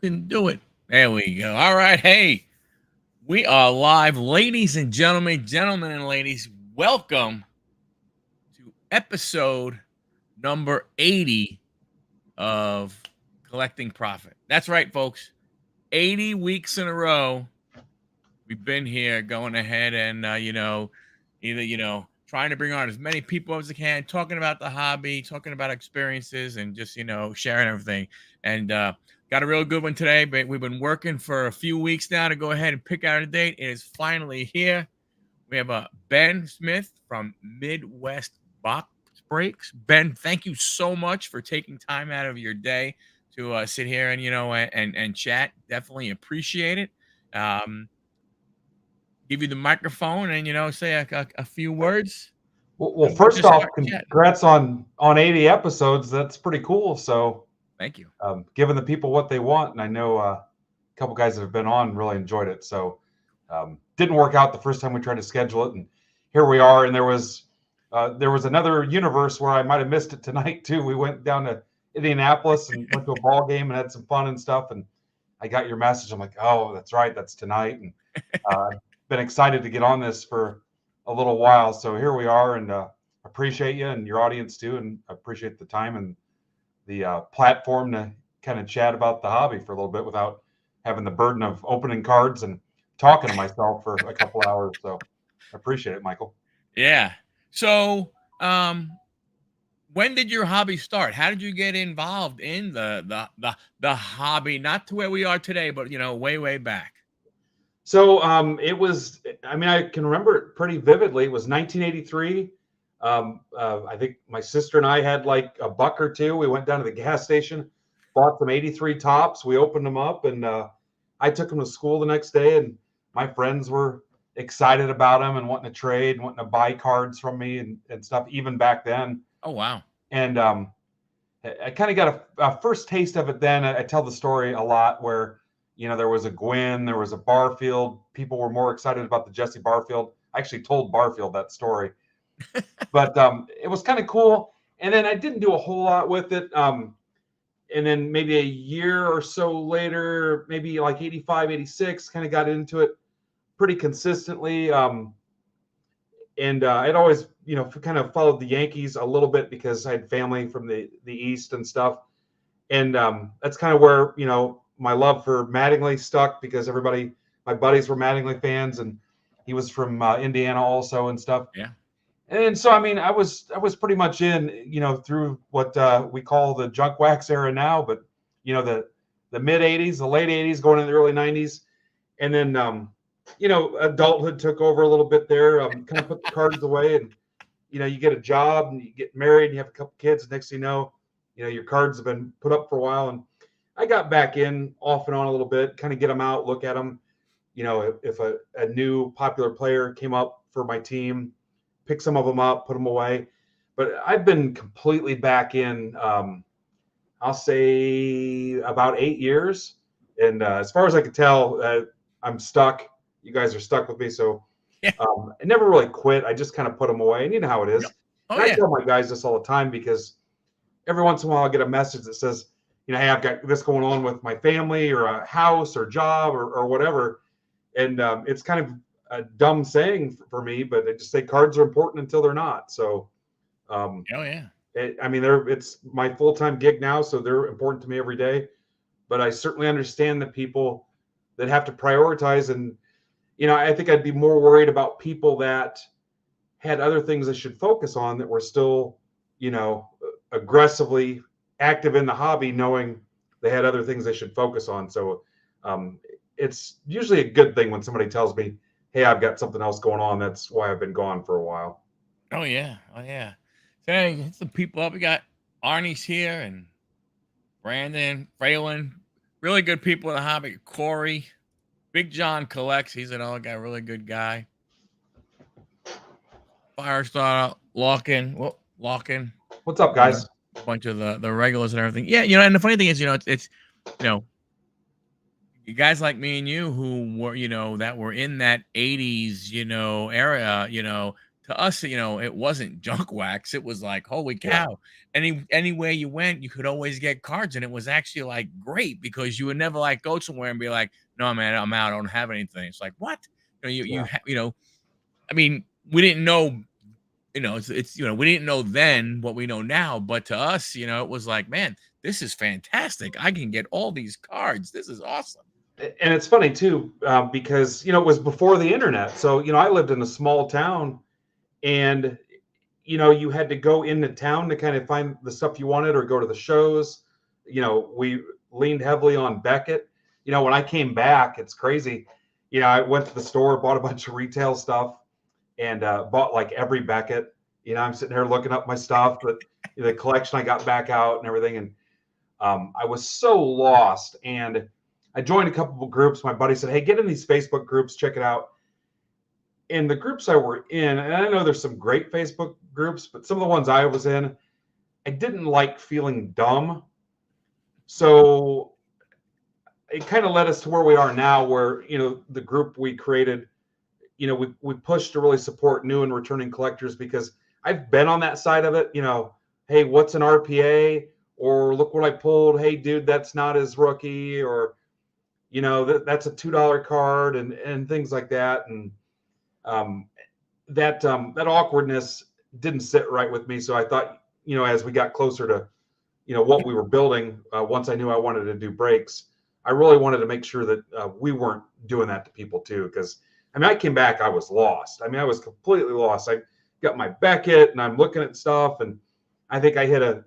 Can do it. There we go. All right. Hey, we are live. Ladies and gentlemen and ladies, welcome to episode number 80 of Collecting Profit. That's right, folks. 80 weeks in a row. We've been here going ahead and, either, trying to bring on as many people as I can, talking about the hobby, talking about experiences, and just, sharing everything. And got a real good one today, but we've been working for a few weeks now to go ahead and pick out a date. It is finally here. We have Ben Smith from Midwest Box Breaks. Ben, thank you so much for taking time out of your day to sit here and, and chat. Definitely appreciate it. Give you the microphone and say a few words. Well, And we'll first just off, start chatting. congrats on 80 episodes. That's pretty cool. So, Thank you. giving the people what they want, and I know a couple guys that have been on really enjoyed it. So, didn't work out the first time we tried to schedule it, and here we are. And there was another universe where I might have missed it tonight too. We went down to Indianapolis and went to a ball game and had some fun and stuff. And I got your message. I'm like, oh, that's right, that's tonight. And been excited to get on this for a little while. So here we are, and appreciate you and your audience too, and appreciate the time and the platform to kind of chat about the hobby for a little bit without having the burden of opening cards and talking to myself for a couple hours. So I appreciate it, Michael. Yeah. So, when did your hobby start? How did you get involved in the hobby? Not to where we are today, but way back. So it was, I mean, I can remember it pretty vividly. It was 1983. I think my sister and I had like a buck or two. We went down to the gas station, bought some 83 tops. We opened them up, and I took them to school the next day, and my friends were excited about them and wanting to trade, wanting to buy cards from me and stuff, even back then. Oh, wow. And I kind of got a first taste of it then. I tell the story a lot where, there was a Gwynn, there was a Barfield. People were more excited about the Jesse Barfield. I actually told Barfield that story. But it was kind of cool. And then I didn't do a whole lot with it. And then maybe a year or so later, maybe like 85, 86, kind of got into it pretty consistently. And I'd always, kind of followed the Yankees a little bit because I had family from the East and stuff. And that's kind of where, my love for Mattingly stuck, because my buddies were Mattingly fans, and he was from Indiana also and stuff. Yeah. And so, I mean, I was pretty much in, through what we call the junk wax era now, but, the mid 80s, the late 80s, going into the early 90s. And then, adulthood took over a little bit there, kind of put the cards away, and, you get a job and you get married and you have a couple kids. Next thing you know, your cards have been put up for a while. And I got back in off and on a little bit, kind of get them out, look at them. If a new popular player came up for my team, pick some of them up, put them away. But I've been completely back in, I'll say about 8 years. And as far as I can tell, I'm stuck. You guys are stuck with me. So Yeah. I never really quit. I just kind of put them away. And you know how it is. Yep. Oh, I yeah. tell my guys this all the time, because every once in a while I get a message that says, hey, I've got this going on with my family or a house or job or whatever. And it's kind of a dumb saying for me, but I just say cards are important until they're not. So, Oh, yeah. it's my full-time gig now, so they're important to me every day. But I certainly understand the people that have to prioritize. And, I think I'd be more worried about people that had other things they should focus on that were still, aggressively active in the hobby, knowing they had other things they should focus on. So it's usually a good thing when somebody tells me, hey, I've got something else going on. That's why I've been gone for a while. Oh, yeah. Oh, yeah. So, hey, hit some people up. We got Arnie's here and Brandon, Phelan. Really good people in the hobby. Corey. Big John collects. He's another guy, really good guy. Firestarter, Lockin. What's up, guys? A bunch of the regulars and everything. Yeah, and the funny thing is, it's guys like me and you who were, that were in that 80s, era, to us, it wasn't junk wax. It was like, holy Yeah. cow. Anywhere you went, you could always get cards. And it was actually like great because you would never like go somewhere and be like, no, man, I'm out. I don't have anything. It's like, what? Yeah. I mean, we didn't know, we didn't know then what we know now. But to us, it was like, man, this is fantastic. I can get all these cards. This is awesome. And it's funny too, because it was before the internet. So I lived in a small town, and you had to go into town to kind of find the stuff you wanted or go to the shows. We leaned heavily on Beckett. When I came back, it's crazy. I went to the store, bought a bunch of retail stuff, and bought like every Beckett. I'm sitting here looking up my stuff, but the collection I got back out and everything. And I was so lost. And I joined a couple of groups. My buddy said, hey, get in these Facebook groups, check it out. And the groups I were in, and I know there's some great Facebook groups, but some of the ones I was in, I didn't like feeling dumb. So it kind of led us to where we are now, where, the group we created, we pushed to really support new and returning collectors, because I've been on that side of it. Hey, what's an RPA? Or look what I pulled. Hey, dude, that's not his rookie. Or, that's a $2 card, and things like that. And that awkwardness didn't sit right with me. So I thought, as we got closer to, what we were building, once I knew I wanted to do breaks, I really wanted to make sure that we weren't doing that to people too. Because I came back, I was lost. I was completely lost. I got my Beckett, and I'm looking at stuff, and I think I hit a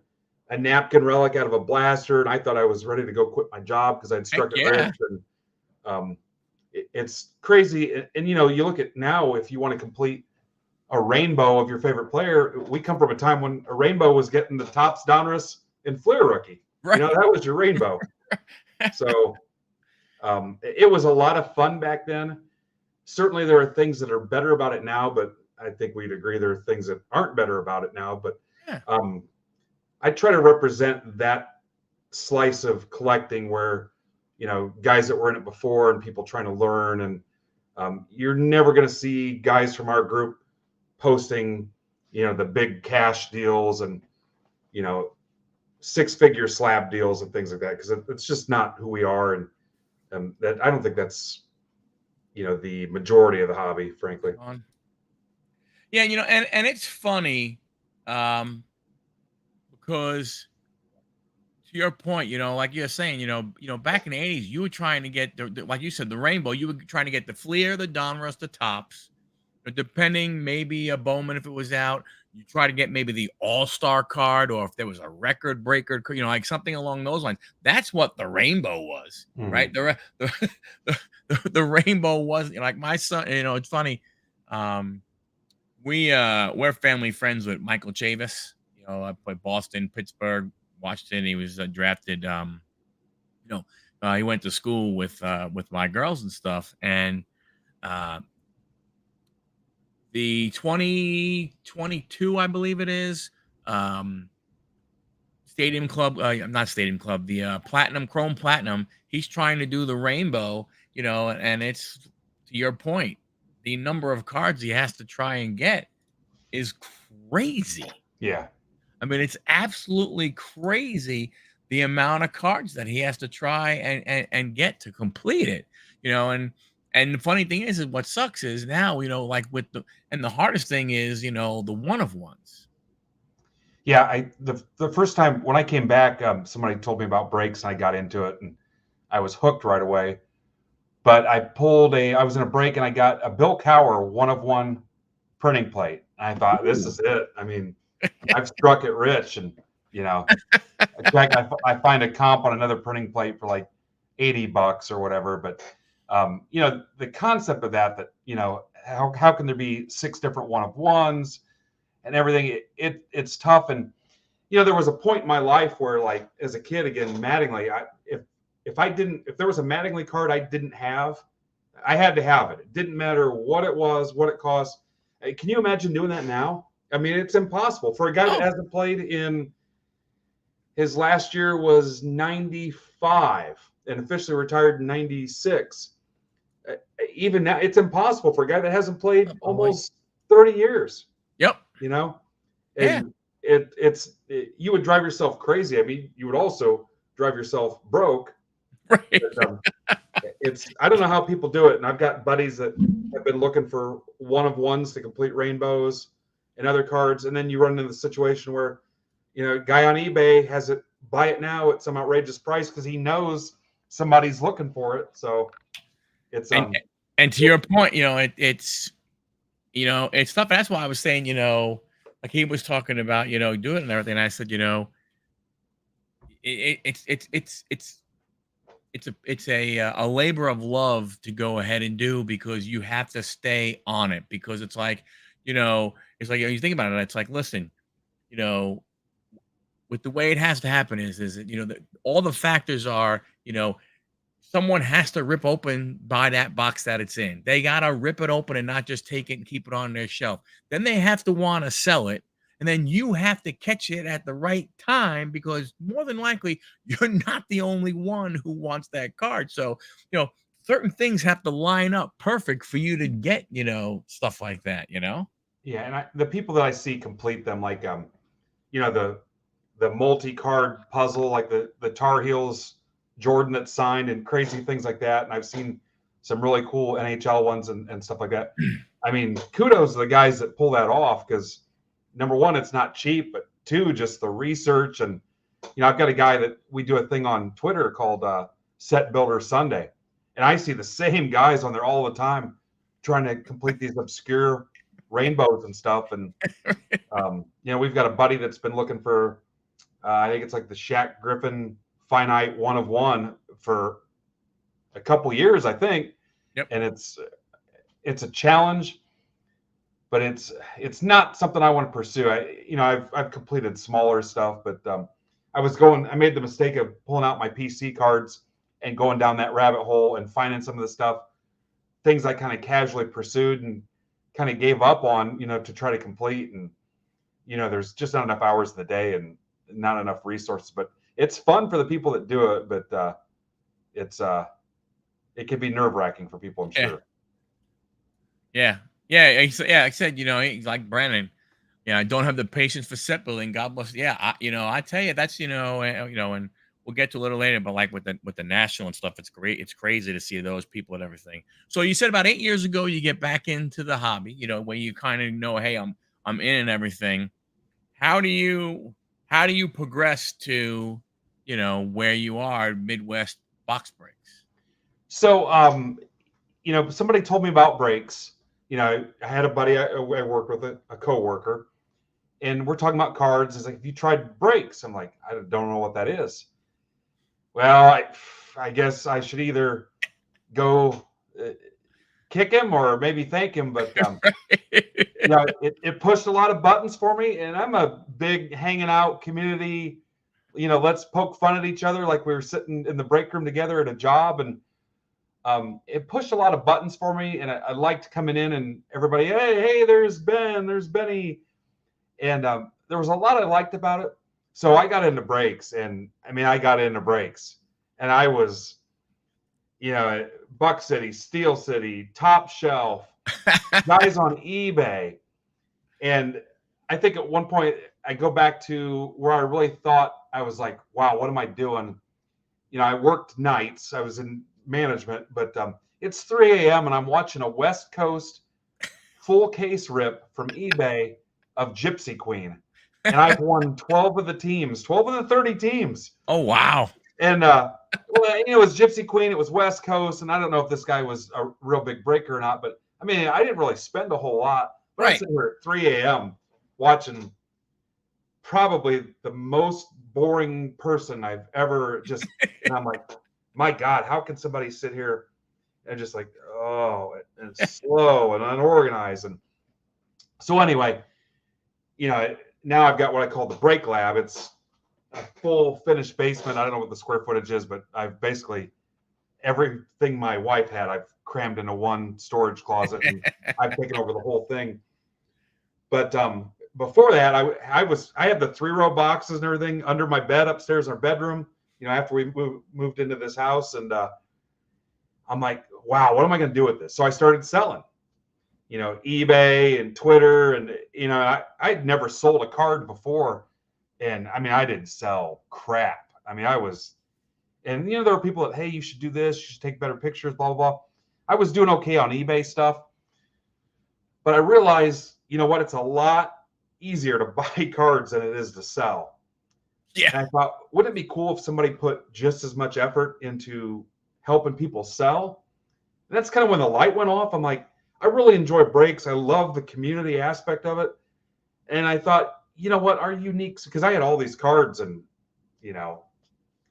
napkin relic out of a blaster, and I thought I was ready to go quit my job because I'd struck Heck it yeah. rich. And it's crazy. And you look at now, if you want to complete a rainbow of your favorite player, we come from a time when a rainbow was getting the Topps Donruss and Fleer rookie. Right. That was your rainbow. So it was a lot of fun back then. Certainly there are things that are better about it now, but I think we'd agree there are things that aren't better about it now. But Yeah. I try to represent that slice of collecting where, guys that were in it before and people trying to learn. And you're never going to see guys from our group posting, the big cash deals and, 6-figure slab deals and things like that, because it's just not who we are. And that, I don't think that's, the majority of the hobby, frankly. Yeah, and it's funny, because to your point, like you're saying, back in the 80s, you were trying to get like you said, the rainbow. You were trying to get the Fleer, the Donruss, the Topps, depending, maybe a Bowman if it was out. You try to get maybe the All-Star card, or if there was a record breaker, like something along those lines. That's what the rainbow was, right? The rainbow was, like my son. It's funny. We're family friends with Michael Chavis. I played Boston, Pittsburgh, Washington. He was drafted. He went to school with my girls and stuff, and the 2022, I believe it is, Stadium Club, not Stadium Club, the Platinum, Chrome Platinum. He's trying to do the rainbow, and it's, to your point, the number of cards he has to try and get is crazy. Yeah. It's absolutely crazy, the amount of cards that he has to try and get to complete it, and the funny thing is what sucks is now, like with the hardest thing is, the one of ones. Yeah. The first time when I came back, somebody told me about breaks, and I got into it, and I was hooked right away. But I was in a break, and I got a Bill Cowher 1-of-1 printing plate. And I thought, this is it. I've struck it rich. And, in fact, I find a comp on another printing plate for like $80 or whatever. But, the concept of that, how can there be 6 different 1-of-1s and everything? It's tough. And, there was a point in my life where, like, as a kid, again, Mattingly, if there was a Mattingly card I didn't have, I had to have it. It didn't matter what it was, what it cost. Can you imagine doing that now? It's impossible for a guy that hasn't played in, his last year was 95 and officially retired in 96. Even now, it's impossible for a guy that hasn't played almost 30 years, Yep. you know, Yeah. and you would drive yourself crazy. I mean, you would also drive yourself broke. Right. But, I don't know how people do it. And I've got buddies that have been looking for one of ones to complete rainbows and other cards. And then you run into the situation where, a guy on eBay has it, buy it now at some outrageous price because he knows somebody's looking for it. So it's, And to your point, it's tough. That's why I was saying, like he was talking about, doing it and everything. And I said, it's a labor of love to go ahead and do, because you have to stay on it, because it's like, it's like, you think about it, it's like, listen, you know, with the way it has to happen is that, all the factors are, someone has to rip open by that box that it's in. They got to rip it open and not just take it and keep it on their shelf. Then they have to want to sell it. And then you have to catch it at the right time, because more than likely you're not the only one who wants that card. So, certain things have to line up perfect for you to get, stuff like that, yeah. And the people that I see complete them, like, the multi-card puzzle, like the Tar Heels Jordan that's signed and crazy things like that. And I've seen some really cool NHL ones and stuff like that. I mean, kudos to the guys that pull that off, because number one, it's not cheap, but two, just the research. And, I've got a guy that we do a thing on Twitter called Set Builder Sunday. And I see the same guys on there all the time trying to complete these obscure rainbows and stuff. And, we've got a buddy that's been looking for, I think it's like the Shaq Griffin finite 1 of 1 for a couple years, I think. Yep. And it's a challenge, but it's not something I want to pursue. I've completed smaller stuff, but I made the mistake of pulling out my PC cards and going down that rabbit hole and finding some of the stuff, things I kind of casually pursued and kind of gave up on, to try to complete. And, there's just not enough hours in the day and not enough resources, but it's fun for the people that do it. But it can be nerve-wracking for people, I'm sure. Yeah. Yeah. Yeah. I said, like Brandon, I don't have the patience for set building. God bless. Yeah. I tell you, that's, and we'll get to a little later, but like with the national and stuff, it's great. It's crazy to see those people and everything. So you said about 8 years ago, you get back into the hobby, where you kind of know, hey, I'm in and everything. How do you progress to, where you are, Midwest box breaks? So, somebody told me about breaks. I had a buddy I worked with, a coworker, and we're talking about cards. It's like, have you tried breaks? I'm like, I don't know what that is. Well, I guess I should either go kick him or maybe thank him. But it pushed a lot of buttons for me, and I'm a big hanging out community. Let's poke fun at each other like we were sitting in the break room together at a job, and it pushed a lot of buttons for me. And I liked coming in and everybody, hey, there's Ben, there's Benny, and there was a lot I liked about it. So I got into breaks, and I got into breaks, and I was, Buck City, Steel City, Top Shelf, guys on eBay. And I think at one point I go back to where I really thought I was like, wow, what am I doing? I worked nights. I was in management, but it's 3 a.m. and I'm watching a West Coast full case rip from eBay of Gypsy Queen. And I've won 12 of the teams, 12 of the 30 teams. Oh, wow. And it was Gypsy Queen. It was West Coast. And I don't know if this guy was a real big breaker or not, but I didn't really spend a whole lot. But Right. I'm sitting here at 3 a.m. watching probably the most boring person I've ever and I'm like, my God, how can somebody sit here and just like, and slow and unorganized? And so anyway, now I've got what I call the break lab. It's a full finished basement. I don't know what the square footage is, but I've basically everything my wife had, I've crammed into one storage closet, and I've taken over the whole thing. But before that, I had the 3-row boxes and everything under my bed upstairs in our bedroom. After we moved into this house, and I'm like, wow, what am I going to do with this? So I started selling, eBay and Twitter, and I'd never sold a card before, and I mean I didn't sell crap. I mean I was, and there were people that, hey, you should do this, you should take better pictures, blah blah blah. I was doing okay on eBay stuff, but I realized, what, it's a lot easier to buy cards than it is to sell. Yeah. And I thought, wouldn't it be cool if somebody put just as much effort into helping people sell? And that's kind of when the light went off. I'm like, I really enjoy breaks. I love the community aspect of it. And I thought, you know what, our unique, because I had all these cards and,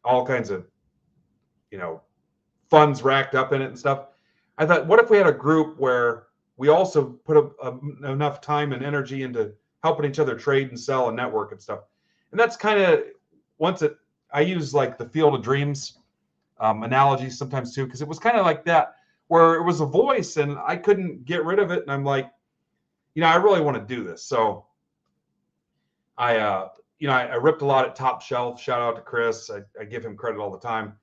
all kinds of, funds racked up in it and stuff. I thought, what if we had a group where we also put enough time and energy into helping each other trade and sell and network and stuff. And that's kind of, I use like the Field of Dreams analogy sometimes too, because it was kind of like that, where it was a voice and I couldn't get rid of it. And I'm like, I really want to do this. So I ripped a lot at Top Shelf. Shout out to Chris. I give him credit all the time.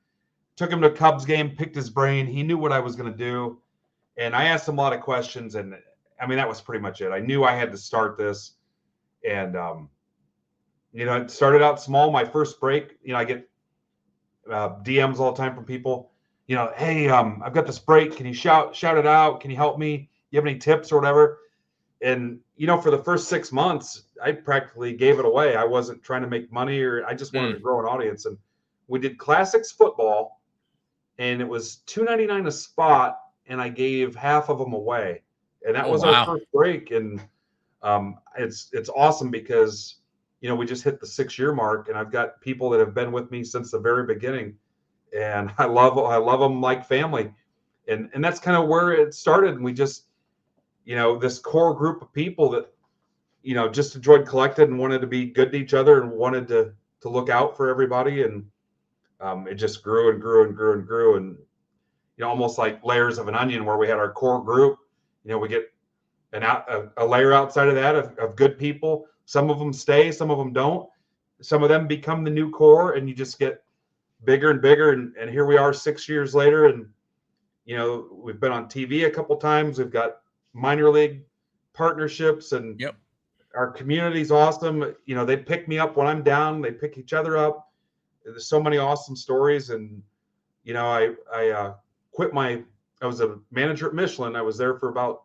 Took him to a Cubs game, picked his brain. He knew what I was going to do. And I asked him a lot of questions. And I mean, that was pretty much it. I knew I had to start this. And, it started out small. My first break, I get DMs all the time from people, hey, I've got this break. Can you shout it out? Can you help me? You have any tips or whatever? And, for the first 6 months, I practically gave it away. I wasn't trying to make money, or I just wanted to grow an audience. And we did classics football, and it was $2.99 a spot, and I gave half of them away. And that was our first break. And it's awesome because, we just hit the 6-year mark, and I've got people that have been with me since the very beginning, and I love them like family. And that's kind of where it started. And we just, this core group of people that, just enjoyed collecting and wanted to be good to each other and wanted to look out for everybody. And it just grew and grew and grew and grew. And, almost like layers of an onion, where we had our core group, we get a layer outside of that of good people. Some of them stay, some of them don't. Some of them become the new core, and you just get bigger and bigger. And here we are 6 years later. And, we've been on TV a couple times. We've got minor league partnerships, and our community's awesome. They pick me up when I'm down. They pick each other up. There's so many awesome stories. And, I quit I was a manager at Michelin. I was there for about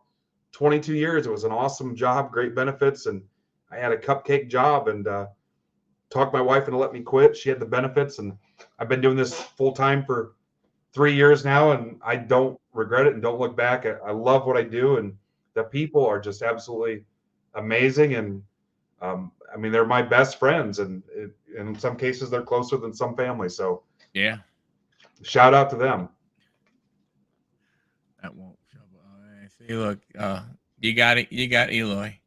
22 years. It was an awesome job, great benefits. And I had a cupcake job, and talked my wife into let me quit. She had the benefits, and I've been doing this full time for 3 years now, and I don't regret it and don't look back. I love what I do, and the people are just absolutely amazing. And I mean, they're my best friends, and in some cases they're closer than some families. So yeah, shout out to them. That won't show. See, look, you got it. You got Eloy.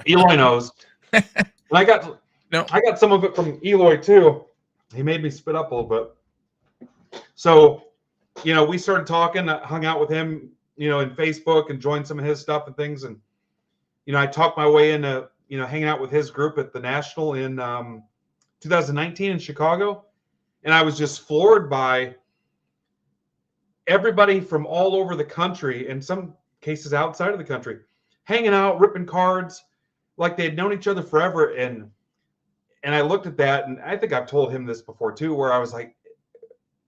Eloy knows. And I got some of it from Eloy too. He made me spit up a little bit. So, we started talking, hung out with him, in Facebook, and joined some of his stuff and things. And, I talked my way into, hanging out with his group at the National in 2019 in Chicago. And I was just floored by everybody from all over the country, in some cases outside of the country, hanging out, ripping cards like they had known each other forever. And I looked at that, and I think I've told him this before too, where I was like,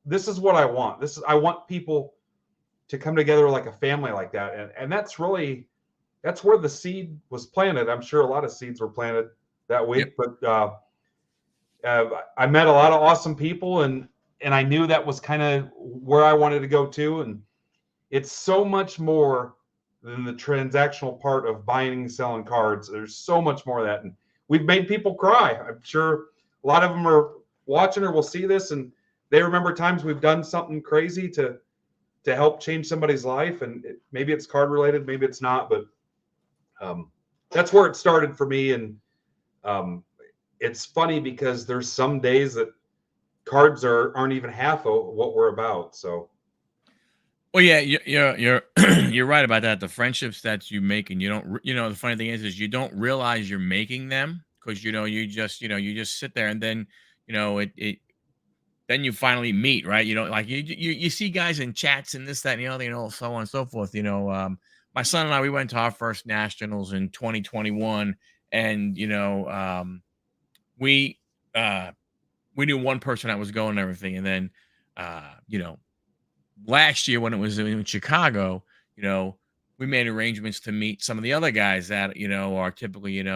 this is what I want. I want people to come together like a family like that. And that's where the seed was planted. I'm sure a lot of seeds were planted that week. Yep. But I met a lot of awesome people, and I knew that was kind of where I wanted to go too. And it's so much more than the transactional part of buying and selling cards. There's so much more of that. And we've made people cry. I'm sure a lot of them are watching or will see this, and they remember times we've done something crazy to help change somebody's life. And maybe it's card related, maybe it's not, but that's where it started for me. And it's funny because there's some days that cards aren't even half of what we're about. So, well, yeah, you're you're right about that. The friendships that you make, and you don't, the funny thing is you don't realize you're making them, because you just sit there, and then then you finally meet, right? Like you see guys in chats and this, that, and the other, so on and so forth. my son and I, we went to our first nationals in 2021, and we uh, we knew one person that was going and everything, and then last year when it was in Chicago, you know, we made arrangements to meet some of the other guys that are typically in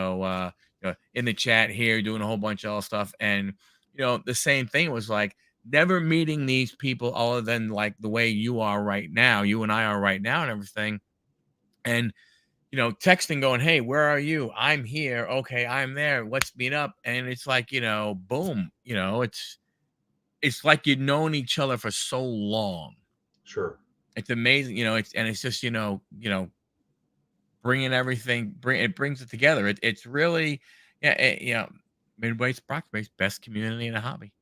the chat here doing a whole bunch of other stuff, and the same thing was like never meeting these people other than like the way you are right now, you and I are right now, and everything, and texting, going, "Hey, where are you? I'm here. Okay, I'm there. Let's meet up." And it's like boom, it's like you'd known each other for so long. Sure. It's amazing, it's just, bringing everything, it brings it together. It's really, yeah, Midway's Brock's best community in a hobby.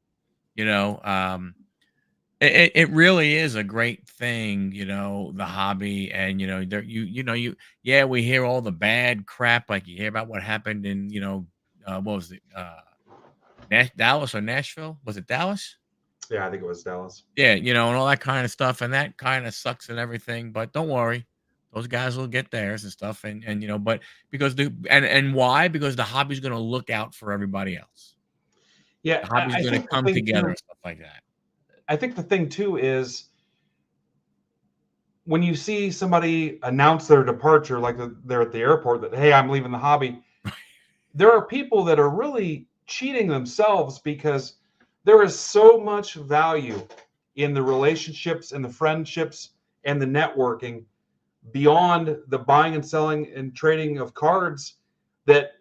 You know, it really is a great thing, the hobby, and there yeah, we hear all the bad crap, like you hear about what happened in, what was it, Dallas or Nashville? Was it Dallas? Yeah, I think it was Dallas. Yeah, and all that kind of stuff, and that kind of sucks and everything, but don't worry. Those guys will get theirs and stuff, and but because and why? Because the hobby's gonna look out for everybody else. Yeah, The hobby's I gonna think the come thing together too. and stuff like that. I think the thing too is when you see somebody announce their departure, like they're at the airport, that hey, I'm leaving the hobby. There are people that are really cheating themselves because there is so much value in the relationships and the friendships and the networking beyond the buying and selling and trading of cards that,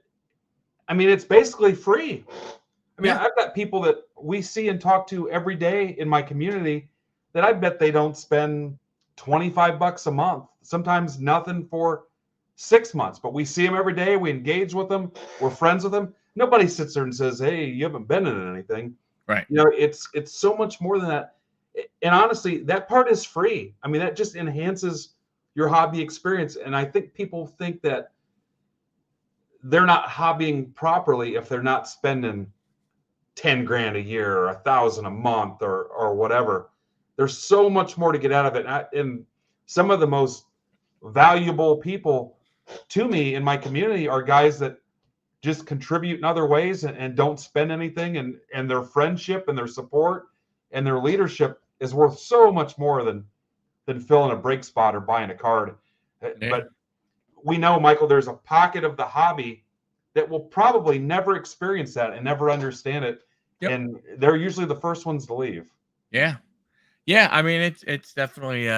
I mean, it's basically free. I mean, Yeah, I've got people that we see and talk to every day in my community that I bet they don't spend $25 a month, sometimes nothing for 6 months, but we see them every day. We engage with them. We're friends with them. Nobody sits there and says, "Hey, you haven't been in anything." right. It's so much more than that. And honestly, that part is free. I mean, that just enhances your hobby experience. And I think people think that they're not hobbying properly if they're not spending 10 grand a year or 1,000 a month or whatever. There's so much more to get out of it. And some of the most valuable people to me in my community are guys that just contribute in other ways and don't spend anything, and their friendship and their support and their leadership is worth so much more than filling a break spot or buying a card. Yeah. But we know, Michael, there's a pocket of the hobby that will probably never experience that and never understand it. Yep. And they're usually the first ones to leave. Yeah. Yeah. I mean, it's definitely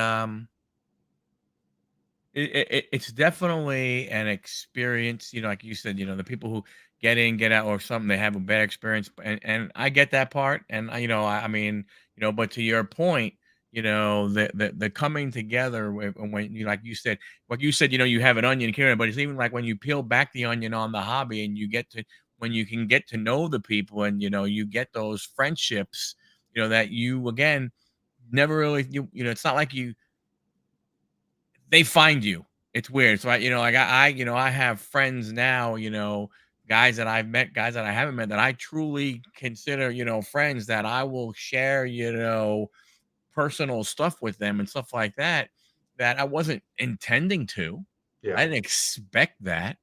it's definitely an experience, like you said, the people who get in, get out, or something, they have a bad experience, and I get that part, and I mean, but to your point, the coming together when you, like you said, you have an onion here, but it's even like when you peel back the onion on the hobby, and you get to when you can get to know the people, and you get those friendships, that you again never really, it's not like they find you. It's weird. So like I have friends now, guys that I've met, guys that I haven't met, that I truly consider, friends, that I will share, personal stuff with them and stuff like that, that I wasn't intending to. Yeah. I didn't expect that.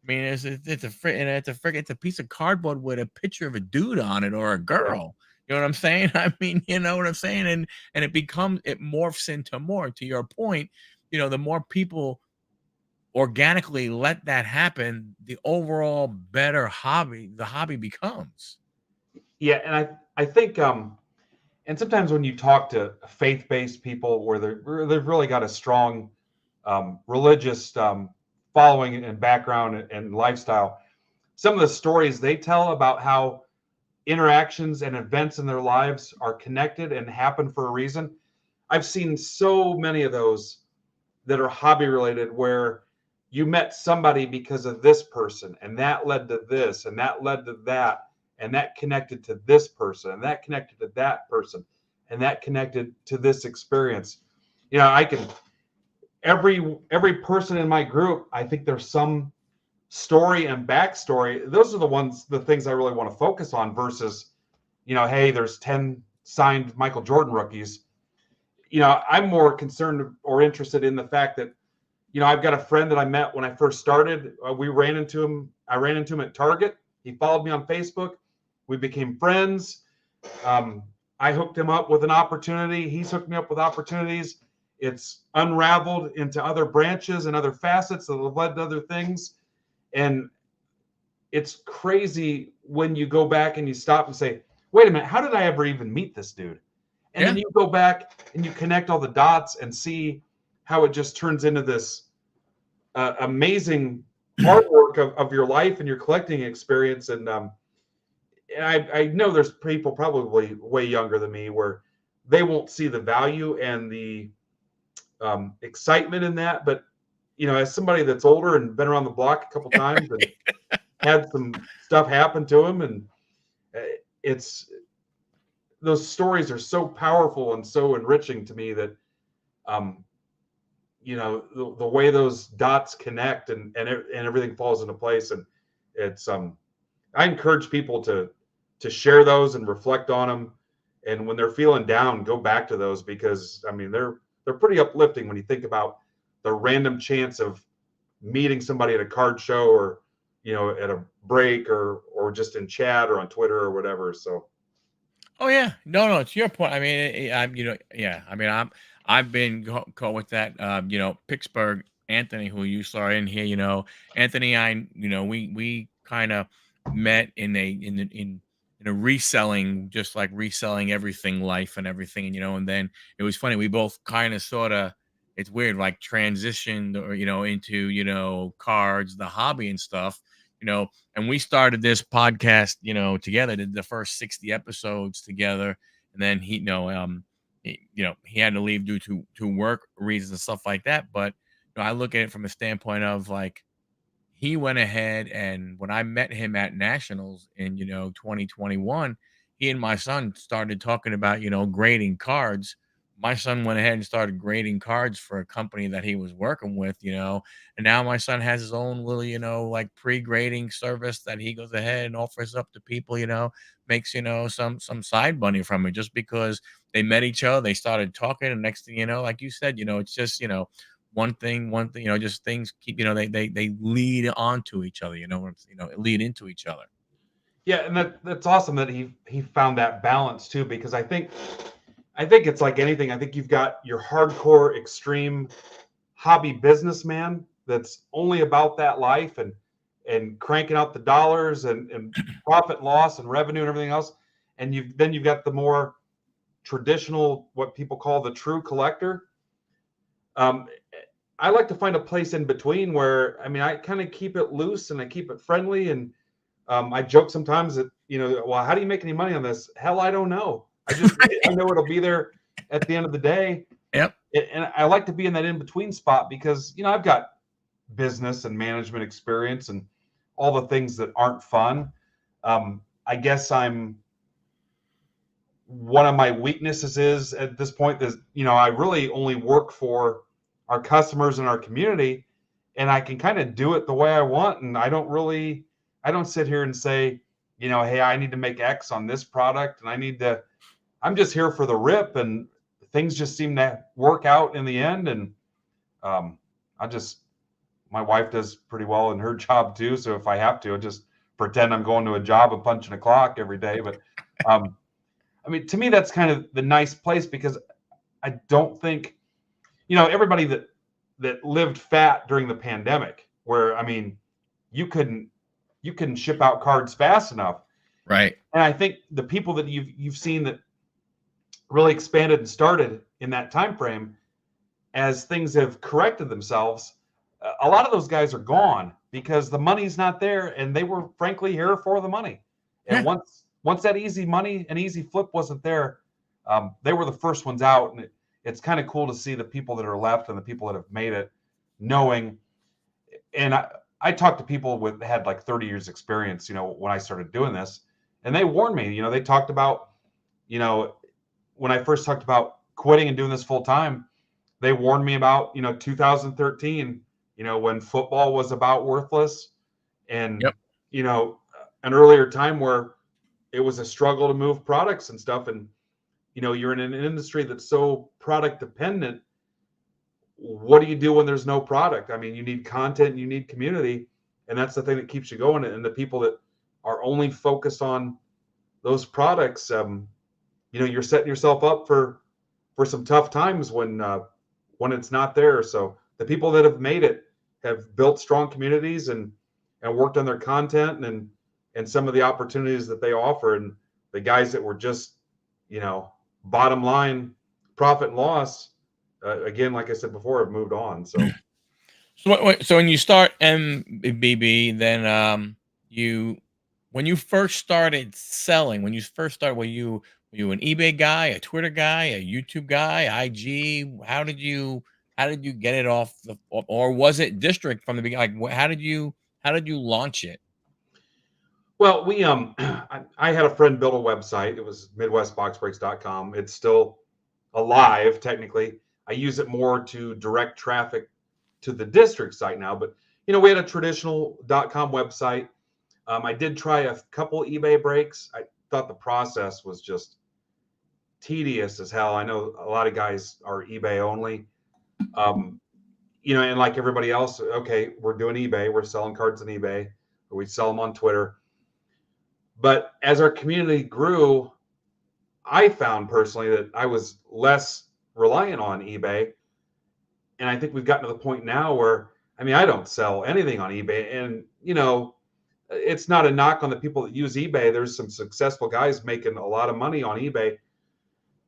I mean, it's a piece of cardboard with a picture of a dude on it, or a Yeah. girl. You know what I'm saying? I mean, you know what I'm saying? And it morphs into more, to your point, the more people organically let that happen, the overall better the hobby becomes. Yeah. And I think, and sometimes when you talk to faith-based people where they've really got a strong religious following and background and lifestyle, some of the stories they tell about how interactions and events in their lives are connected and happen for a reason. I've seen so many of those that are hobby related, where you met somebody because of this person, and that led to this, and that led to that, and that connected to this person, and that connected to that person, and that connected to this experience. I can every person in my group, I think there's some story and backstory. Those are the things I really want to focus on versus, hey, there's 10 signed Michael Jordan rookies. I'm more concerned or interested in the fact that I've got a friend that I met when I first started. We ran into him. I ran into him at Target. He followed me on Facebook. We became friends. Um, I hooked him up with an opportunity. He's hooked me up with opportunities. It's unraveled into other branches and other facets that have led to other things. And it's crazy when you go back and you stop and say, wait a minute, how did I ever even meet this dude? And then you go back and you connect all the dots and see how it just turns into this amazing artwork of your life and your collecting experience. And I know there's people probably way younger than me where they won't see the value and the excitement in that. But, as somebody that's older and been around the block a couple times and had some stuff happen to him, and it's those stories are so powerful and so enriching to me that the way those dots connect and everything falls into place. And it's I encourage people to share those and reflect on them, and when they're feeling down, go back to those, because they're pretty uplifting when you think about the random chance of meeting somebody at a card show, or at a break, or just in chat or on Twitter or whatever. So Oh yeah, no, it's your point. I mean, I'm, yeah. I mean, I've been caught with that. Pittsburgh Anthony, who you saw in here. Anthony, we kind of met in a reselling, just like reselling everything, life and everything, and then it was funny. We both kind of sort of, it's weird, like transitioned, or into cards, the hobby and stuff. And we started this podcast, together, did the first 60 episodes together. And then he had to leave due to work reasons and stuff like that. But I look at it from a standpoint of, like, he went ahead, and when I met him at Nationals in 2021, he and my son started talking about grading cards. My son went ahead and started grading cards for a company that he was working with, and now my son has his own little like pre-grading service that he goes ahead and offers up to people, makes some side money from it, just because they met each other, they started talking, and next thing you know, like you said, it's just one thing, just things keep, they lead onto each other, lead into each other. yeah, and that's awesome that he found that balance too, because I think it's like anything. I think you've got your hardcore extreme hobby businessman that's only about that life and cranking out the dollars and profit and loss and revenue and everything else. And you've got the more traditional, what people call the true collector. I like to find a place in between where, I kind of keep it loose and I keep it friendly. And I joke sometimes that, well, how do you make any money on this? Hell, I don't know. I know it'll be there at the end of the day. Yep. And I like to be in that in between spot because, I've got business and management experience and all the things that aren't fun. I guess one of my weaknesses is at this point is, I really only work for our customers and our community, and I can kind of do it the way I want. And I don't sit here and say, hey, I need to make X on this product and I'm just here for the rip, and things just seem to work out in the end. And my wife does pretty well in her job too. So if I have to, I just pretend I'm going to a job and punching a clock every day. But to me, that's kind of the nice place, because I don't think, everybody that lived fat during the pandemic, where, you couldn't ship out cards fast enough. Right. And I think the people that you've seen that really expanded and started in that time frame, as things have corrected themselves, a lot of those guys are gone because the money's not there, and they were frankly here for the money. And Yeah. once that easy money and easy flip wasn't there, they were the first ones out. And it's kind of cool to see the people that are left and the people that have made it, knowing. And I talked to people had like 30 years experience, when I started doing this, and they warned me. They talked about, when I first talked about quitting and doing this full time, they warned me about 2013, when football was about worthless, and Yep. An earlier time where it was a struggle to move products and stuff. And you're in an industry that's so product dependent. what do you do when there's no product? I mean, you need content, you need community, and that's the thing that keeps you going. And the people that are only focused on those products, you're setting yourself up for some tough times when it's not there. So the people that have made it have built strong communities and worked on their content and some of the opportunities that they offer. And the guys that were just, bottom line profit and loss, again, like I said before, have moved on. So So when you start MBB, then you when you first started selling, when you first started, were you an eBay guy, a Twitter guy, a YouTube guy, IG? How did you get it off or was it district from the beginning? Like how did you launch it? well, we I had a friend build a website. It was midwestboxbreaks.com. It's still alive technically. I use it more to direct traffic to the district site now, but we had a traditional.com website. I did try a couple eBay breaks. I thought the process was just tedious as hell. I know a lot of guys are eBay only. Um, and like everybody else, okay, we're doing eBay, we're selling cards on eBay, or we sell them on Twitter. But as our community grew, I found personally that I was less reliant on eBay. And I think we've gotten to the point now where, I mean, I don't sell anything on eBay. And, it's not a knock on the people that use eBay. There's some successful guys making a lot of money on eBay.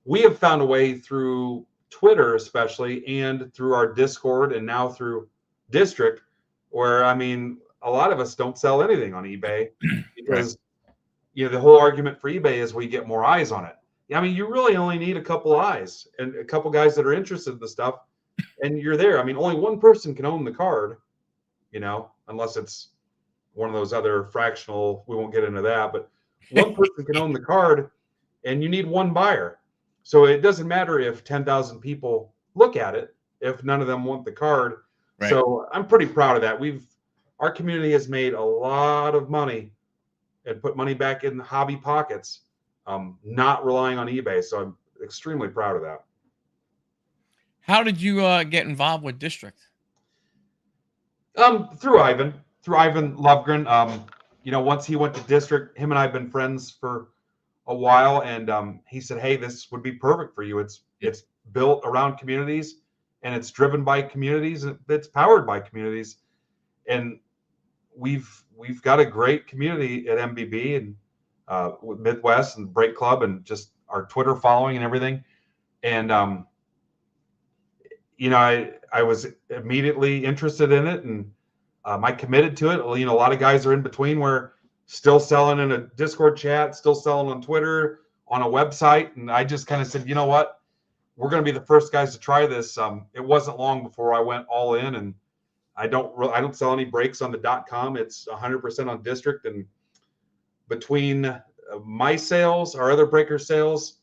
We have found a way through Twitter, especially, and through our Discord, and now through District, where, I mean, a lot of us don't sell anything on eBay Right. because, the whole argument for eBay is we get more eyes on it. I mean, you really only need a couple eyes and a couple guys that are interested in the stuff, and you're there. I mean, only one person can own the card, unless it's one of those other fractional. We won't get into that, but one person can own the card, and you need one buyer. So it doesn't matter if 10,000 people look at it if none of them want the card. Right. So I'm pretty proud of that. Our community has made a lot of money and put money back in hobby pockets, not relying on eBay. So I'm extremely proud of that. How did you get involved with district? Through Ivan Lovegren. Once he went to district, him and I have been friends for a while, and he said, "Hey, this would be perfect for you. It's built around communities, and it's driven by communities, and it's powered by communities, and we've got a great community at MBB and with Midwest and Break Club, and just our Twitter following and everything." And I was immediately interested in it, and I committed to it. A lot of guys are in between where still selling in a Discord chat, still selling on Twitter, on a website. And I just kind of said, you know what? We're going to be the first guys to try this. It wasn't long before I went all in, and I don't sell any breaks on the .com. It's 100% on district. And between my sales, our other breaker sales,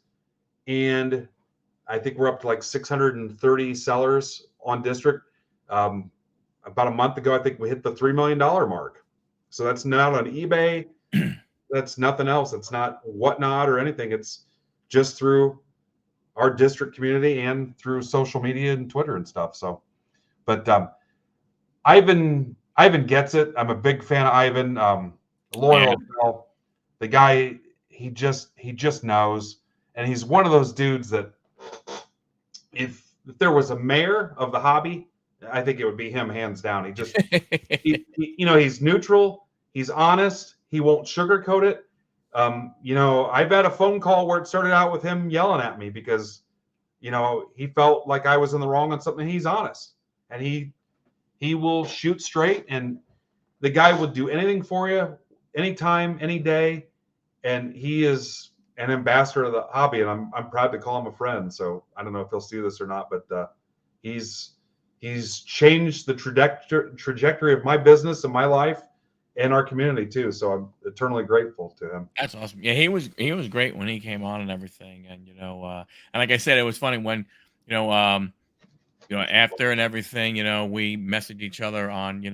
and I think we're up to like 630 sellers on district. About a month ago, I think we hit the $3 million mark. So that's not on eBay. That's nothing else. It's not Whatnot or anything. It's just through our district community and through social media and Twitter and stuff. So, but Ivan gets it. I'm a big fan of Ivan. Loyal. Yeah. The guy, he just knows, and he's one of those dudes that if there was a mayor of the hobby, I think it would be him hands down. He's neutral. He's honest. He won't sugarcoat it. I've had a phone call where it started out with him yelling at me because, he felt like I was in the wrong on something. He's honest, and he will shoot straight, and the guy will do anything for you, anytime, any day, and he is an ambassador of the hobby, and I'm proud to call him a friend. So I don't know if he'll see this or not, but he's changed the trajectory of my business and my life and our community too. So I'm eternally grateful to him. That's awesome. Yeah, he was great when he came on and everything, and and like I said, it was funny when you know after and everything, we messaged each other on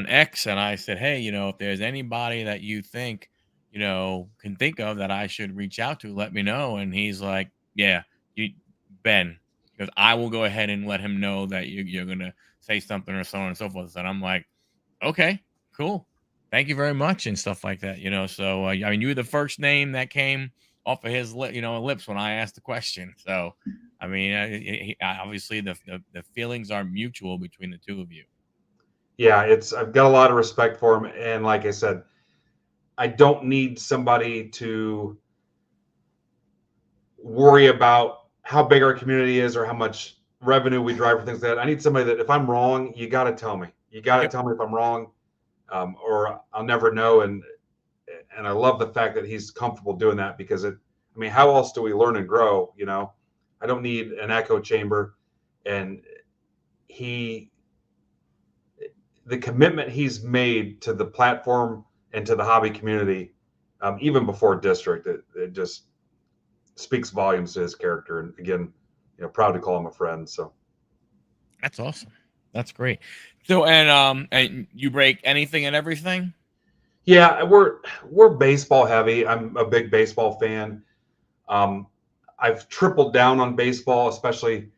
X, and I said, hey, if there's anybody that you think can think of that I should reach out to, let me know. And he's like, yeah, you Ben. because I will go ahead and let him know that you're gonna say something or so on and so forth. And I'm like, okay, cool, thank you very much and stuff like that. So I mean, you were the first name that came off of his lips when I asked the question. So I mean, obviously the feelings are mutual between the two of you. Yeah, I've got a lot of respect for him, and like I said, I don't need somebody to worry about how big our community is or how much revenue we drive for things like that. I need somebody that if I'm wrong, you got to tell me. You got to Yep. tell me if I'm wrong, or I'll never know. And I love the fact that he's comfortable doing that because I mean, how else do we learn and grow? I don't need an echo chamber, and he, the commitment he's made to the platform and to the hobby community, even before district, it just speaks volumes to his character. And again, proud to call him a friend. So That's awesome. That's great. So and you break anything and everything? yeah, we're baseball heavy. I'm a big baseball fan. Um, I've tripled down on baseball, especially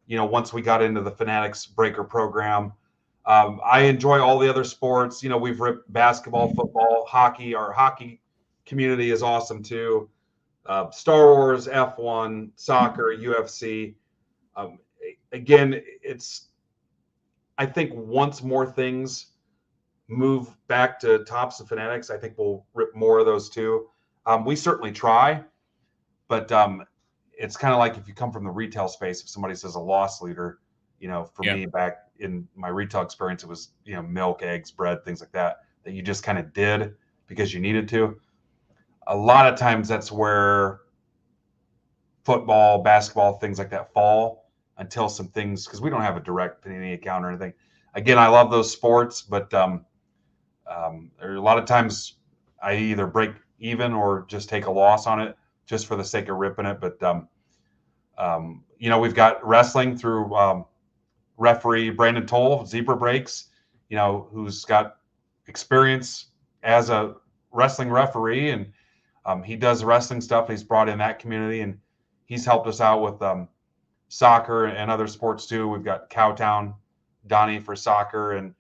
once we got into the Fanatics Breaker program. I enjoy all the other sports. We've ripped basketball, football, hockey. Our hockey community is awesome too. Star Wars, F1, soccer, UFC. Um, Again, I think once more things move back to Tops and Fanatics, I think we'll rip more of those too. We certainly try, but it's kind of like if you come from the retail space, if somebody says a loss leader, for Yeah. me back in my retail experience, it was, milk, eggs, bread, things like that you just kind of did because you needed to. A lot of times that's where football, basketball, things like that fall until some things, because we don't have a direct Panini account or anything. Again, I love those sports, but there are a lot of times I either break even or just take a loss on it just for the sake of ripping it. But we've got wrestling through referee Brandon Toll, Zebra Breaks, who's got experience as a wrestling referee, and he does wrestling stuff. He's brought in that community, and he's helped us out with soccer and other sports too. We've got Cowtown Donnie for soccer, and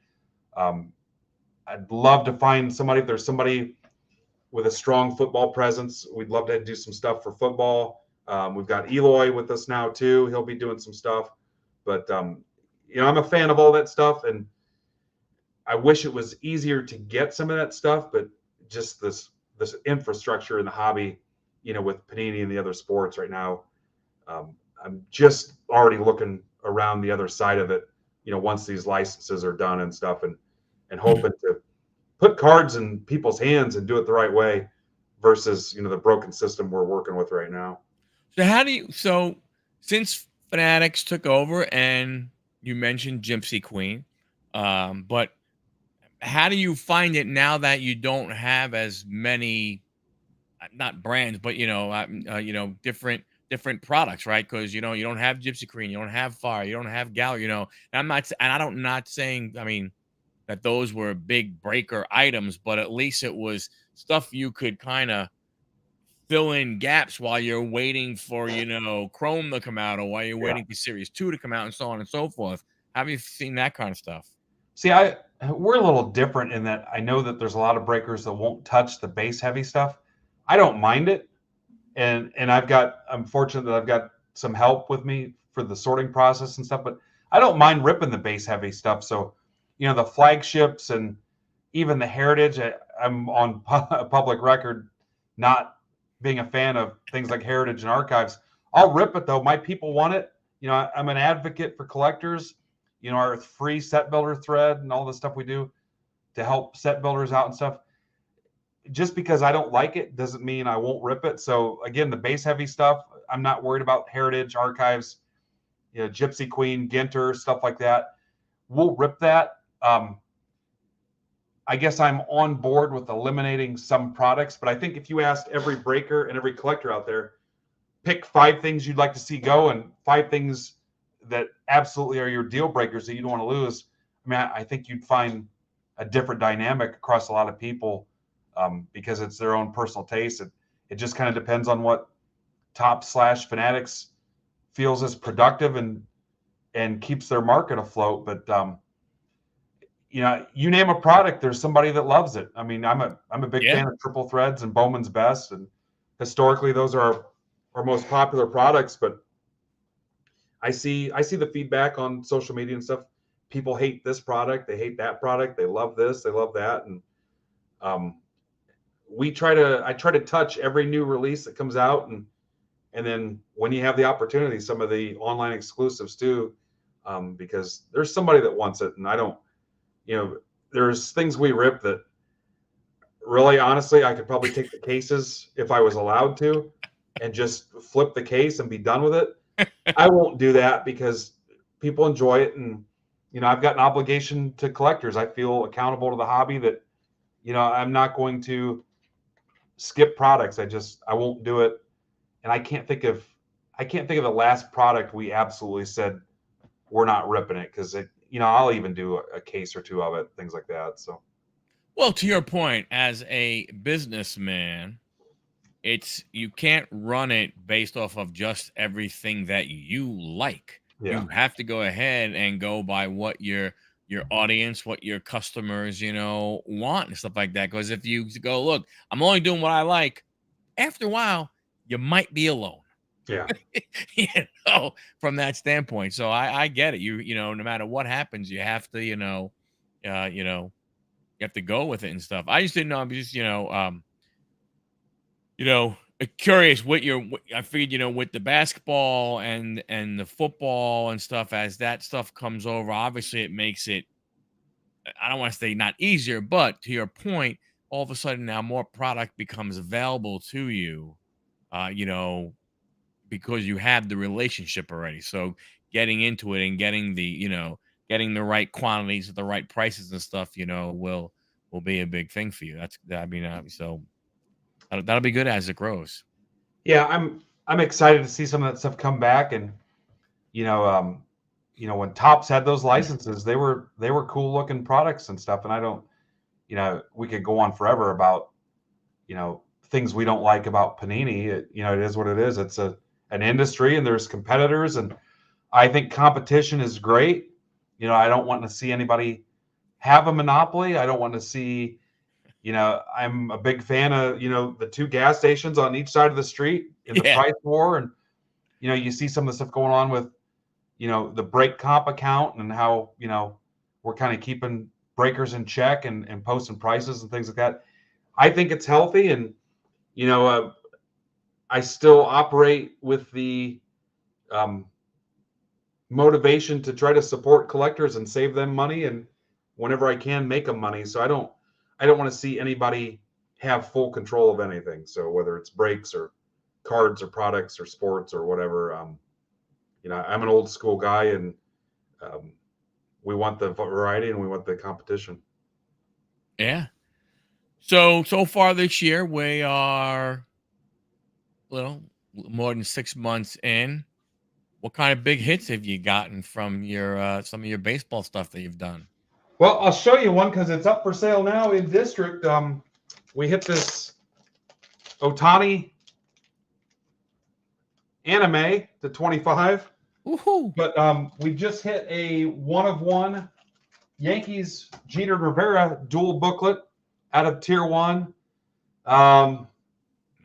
I'd love to find somebody. If there's somebody with a strong football presence, we'd love to do some stuff for football. We've got Eloy with us now too. He'll be doing some stuff, but I'm a fan of all that stuff, and I wish it was easier to get some of that stuff, but just this infrastructure in the hobby, with Panini and the other sports right now, I'm just already looking around the other side of it, once these licenses are done and stuff, and hoping to put cards in people's hands and do it the right way versus, the broken system we're working with right now. So since Fanatics took over and you mentioned Gypsy Queen, but how do you find it now that you don't have as many, not brands, but different products, right? Because you don't have Gypsy Queen, you don't have Fire, you don't have Gallery, And I'm not saying, I mean, that those were big breaker items, but at least it was stuff you could kind of fill in gaps while you're waiting for, Chrome to come out or while you're Yeah. waiting for Series 2 to come out and so on and so forth. Have you seen that kind of stuff? See, we're a little different in that I know that there's a lot of breakers that won't touch the base heavy stuff. I don't mind it. And I'm fortunate that I've got some help with me for the sorting process and stuff, but I don't mind ripping the base heavy stuff. So, the flagships and even the heritage, I'm on public record not being a fan of things like heritage and archives. I'll rip it though. My people want it. I'm an advocate for collectors. Our free set builder thread and all the stuff we do to help set builders out and stuff. Just because I don't like it doesn't mean I won't rip it. So again, the base heavy stuff, I'm not worried about heritage archives, Gypsy Queen, Ginter, stuff like that. We'll rip that. I guess I'm on board with eliminating some products, but I think if you asked every breaker and every collector out there, pick 5 things you'd like to see go and 5 things that absolutely are your deal breakers that you don't want to lose. I mean, I think you'd find a different dynamic across a lot of people, because it's their own personal taste. It just kind of depends on what Top/Fanatics feels is productive and keeps their market afloat. But you name a product, there's somebody that loves it. I mean, I'm a big fan of triple threads and Bowman's Best, and historically those are our most popular products. But I see the feedback on social media and stuff. People hate this product, they hate that product, they love this, they love that, and um, I try to touch every new release that comes out, and then when you have the opportunity, some of the online exclusives too, because there's somebody that wants it, and I don't. There's things we rip that really, honestly, I could probably take the cases if I was allowed to, and just flip the case and be done with it. I won't do that because people enjoy it, and I've got an obligation to collectors. I feel accountable to the hobby that I'm not going to skip products. I won't do it, and I can't think of the last product we absolutely said we're not ripping it, because I'll even do a case or two of it, things like that. So, well, to your point, as a businessman, you can't run it based off of just everything that you like. yeah, You have to go ahead and go by what your audience, what your customers, want and stuff like that. Because if you go, look, I'm only doing what I like, after a while, you might be alone. yeah, you from that standpoint. So I get it. No matter what happens, you have to, you have to go with it and stuff. I just didn't know. I'm just, curious I figured, with the basketball and the football and stuff, as that stuff comes over, obviously it makes it, I don't want to say not easier, but to your point, all of a sudden now more product becomes available to you, because you have the relationship already. So getting into it and getting the right quantities at the right prices and stuff, will be a big thing for you. So that'll be good as it grows. yeah. I'm excited to see some of that stuff come back, and you know, um, when Tops had those licenses, they were cool looking products and stuff. And I don't, we could go on forever about things we don't like about Panini. It is what it is. It's an industry, and there's competitors, and I think competition is great. I don't want to see anybody have a monopoly. I don't want to see, I'm a big fan of, the two gas stations on each side of the street in the Yeah. price war. And, you see some of the stuff going on with, the break comp account, and how, we're kind of keeping breakers in check, and posting prices and things like that. I think it's healthy. And, I still operate with the, um, motivation to try to support collectors and save them money, and whenever I can make them money. So I don't want to see anybody have full control of anything. So whether it's breaks or cards or products or sports or whatever, I'm an old school guy, and um, we want the variety and we want the competition. Yeah. So far this year, we are more than 6 months in. What kind of big hits have you gotten from your some of your baseball stuff that you've done? Well, I'll show you one because it's up for sale now in District. We hit this Otani anime to 25. Woohoo! But we just hit a 1 of 1 Yankees Jeter Rivera dual booklet out of Tier 1.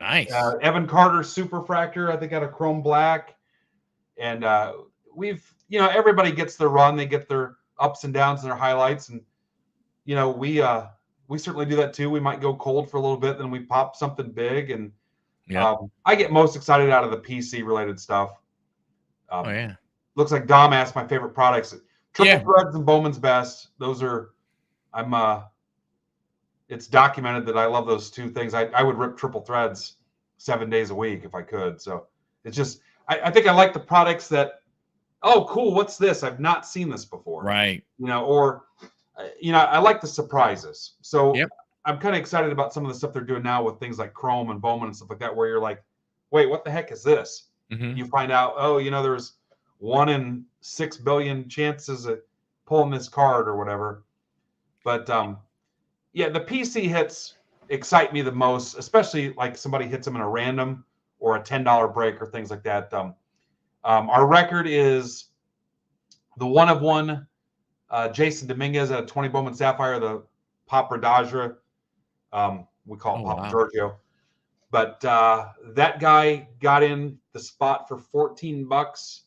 Nice. Evan Carter Superfractor, I think, out of Chrome Black. And everybody gets their run. They get their ups and downs and their highlights. And, we certainly do that too. We might go cold for a little bit, then we pop something big. And Yeah. I get most excited out of the PC related stuff. Oh yeah. Looks like Dom asked my favorite products. Triple Yeah. threads and Bowman's Best. Those are, it's documented that I love those two things. I would rip triple threads 7 days a week if I could. So it's just, I think I like the products that, oh, cool, what's this? I've not seen this before. Right. Or, I like the surprises. So Yep. I'm kind of excited about some of the stuff they're doing now with things like Chrome and Bowman and stuff like that, where you're like, wait, what the heck is this? Mm-hmm. You find out, oh, there's 1 in 6 billion chances of pulling this card or whatever. But yeah, the PC hits excite me the most, especially like somebody hits them in a random or a $10 break or things like that. Our record is the 1 of 1 Jason Dominguez at a 20 Bowman Sapphire, the Papa Dodger. We call it Papa wow. Giorgio. But that guy got in the spot for $14.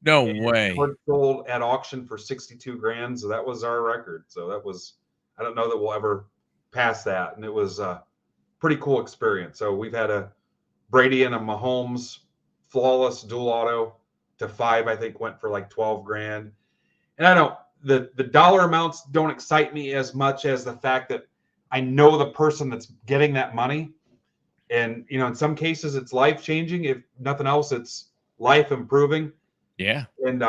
No way. Card sold at auction for 62 grand. So that was our record. So that was, I don't know that we'll ever pass that. And it was a pretty cool experience. So we've had a Brady and a Mahomes flawless dual auto to 5, I think went for like 12 grand. And I don't, the dollar amounts don't excite me as much as the fact that I know the person that's getting that money. And, you know, in some cases it's life changing. If nothing else, it's life improving. Yeah. And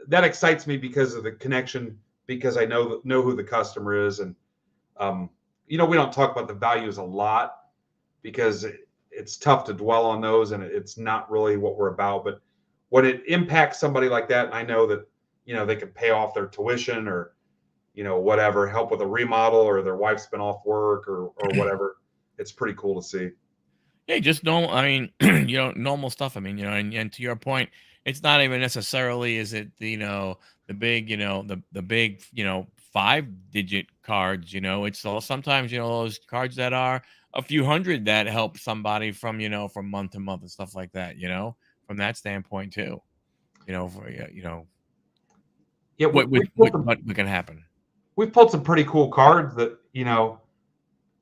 that excites me because of the connection, because I know who the customer is. And, you know, we don't talk about the values a lot because it's tough to dwell on those and it's not really what we're about. But when it impacts somebody like that, and I know that, you know, they can pay off their tuition or, you know, whatever, help with a remodel or their wife's been off work or whatever, it's pretty cool to see. Yeah, just normal. I mean, you know, normal stuff. I mean, you know, and to your point, it's not even necessarily is it you know the big you know the big 5-digit cards. You know, it's all sometimes you know those cards that are a few hundred that help somebody from from month to month and stuff like that. You know, from that standpoint too. You know, for Yeah, what can happen. we've pulled some pretty cool cards that, you know,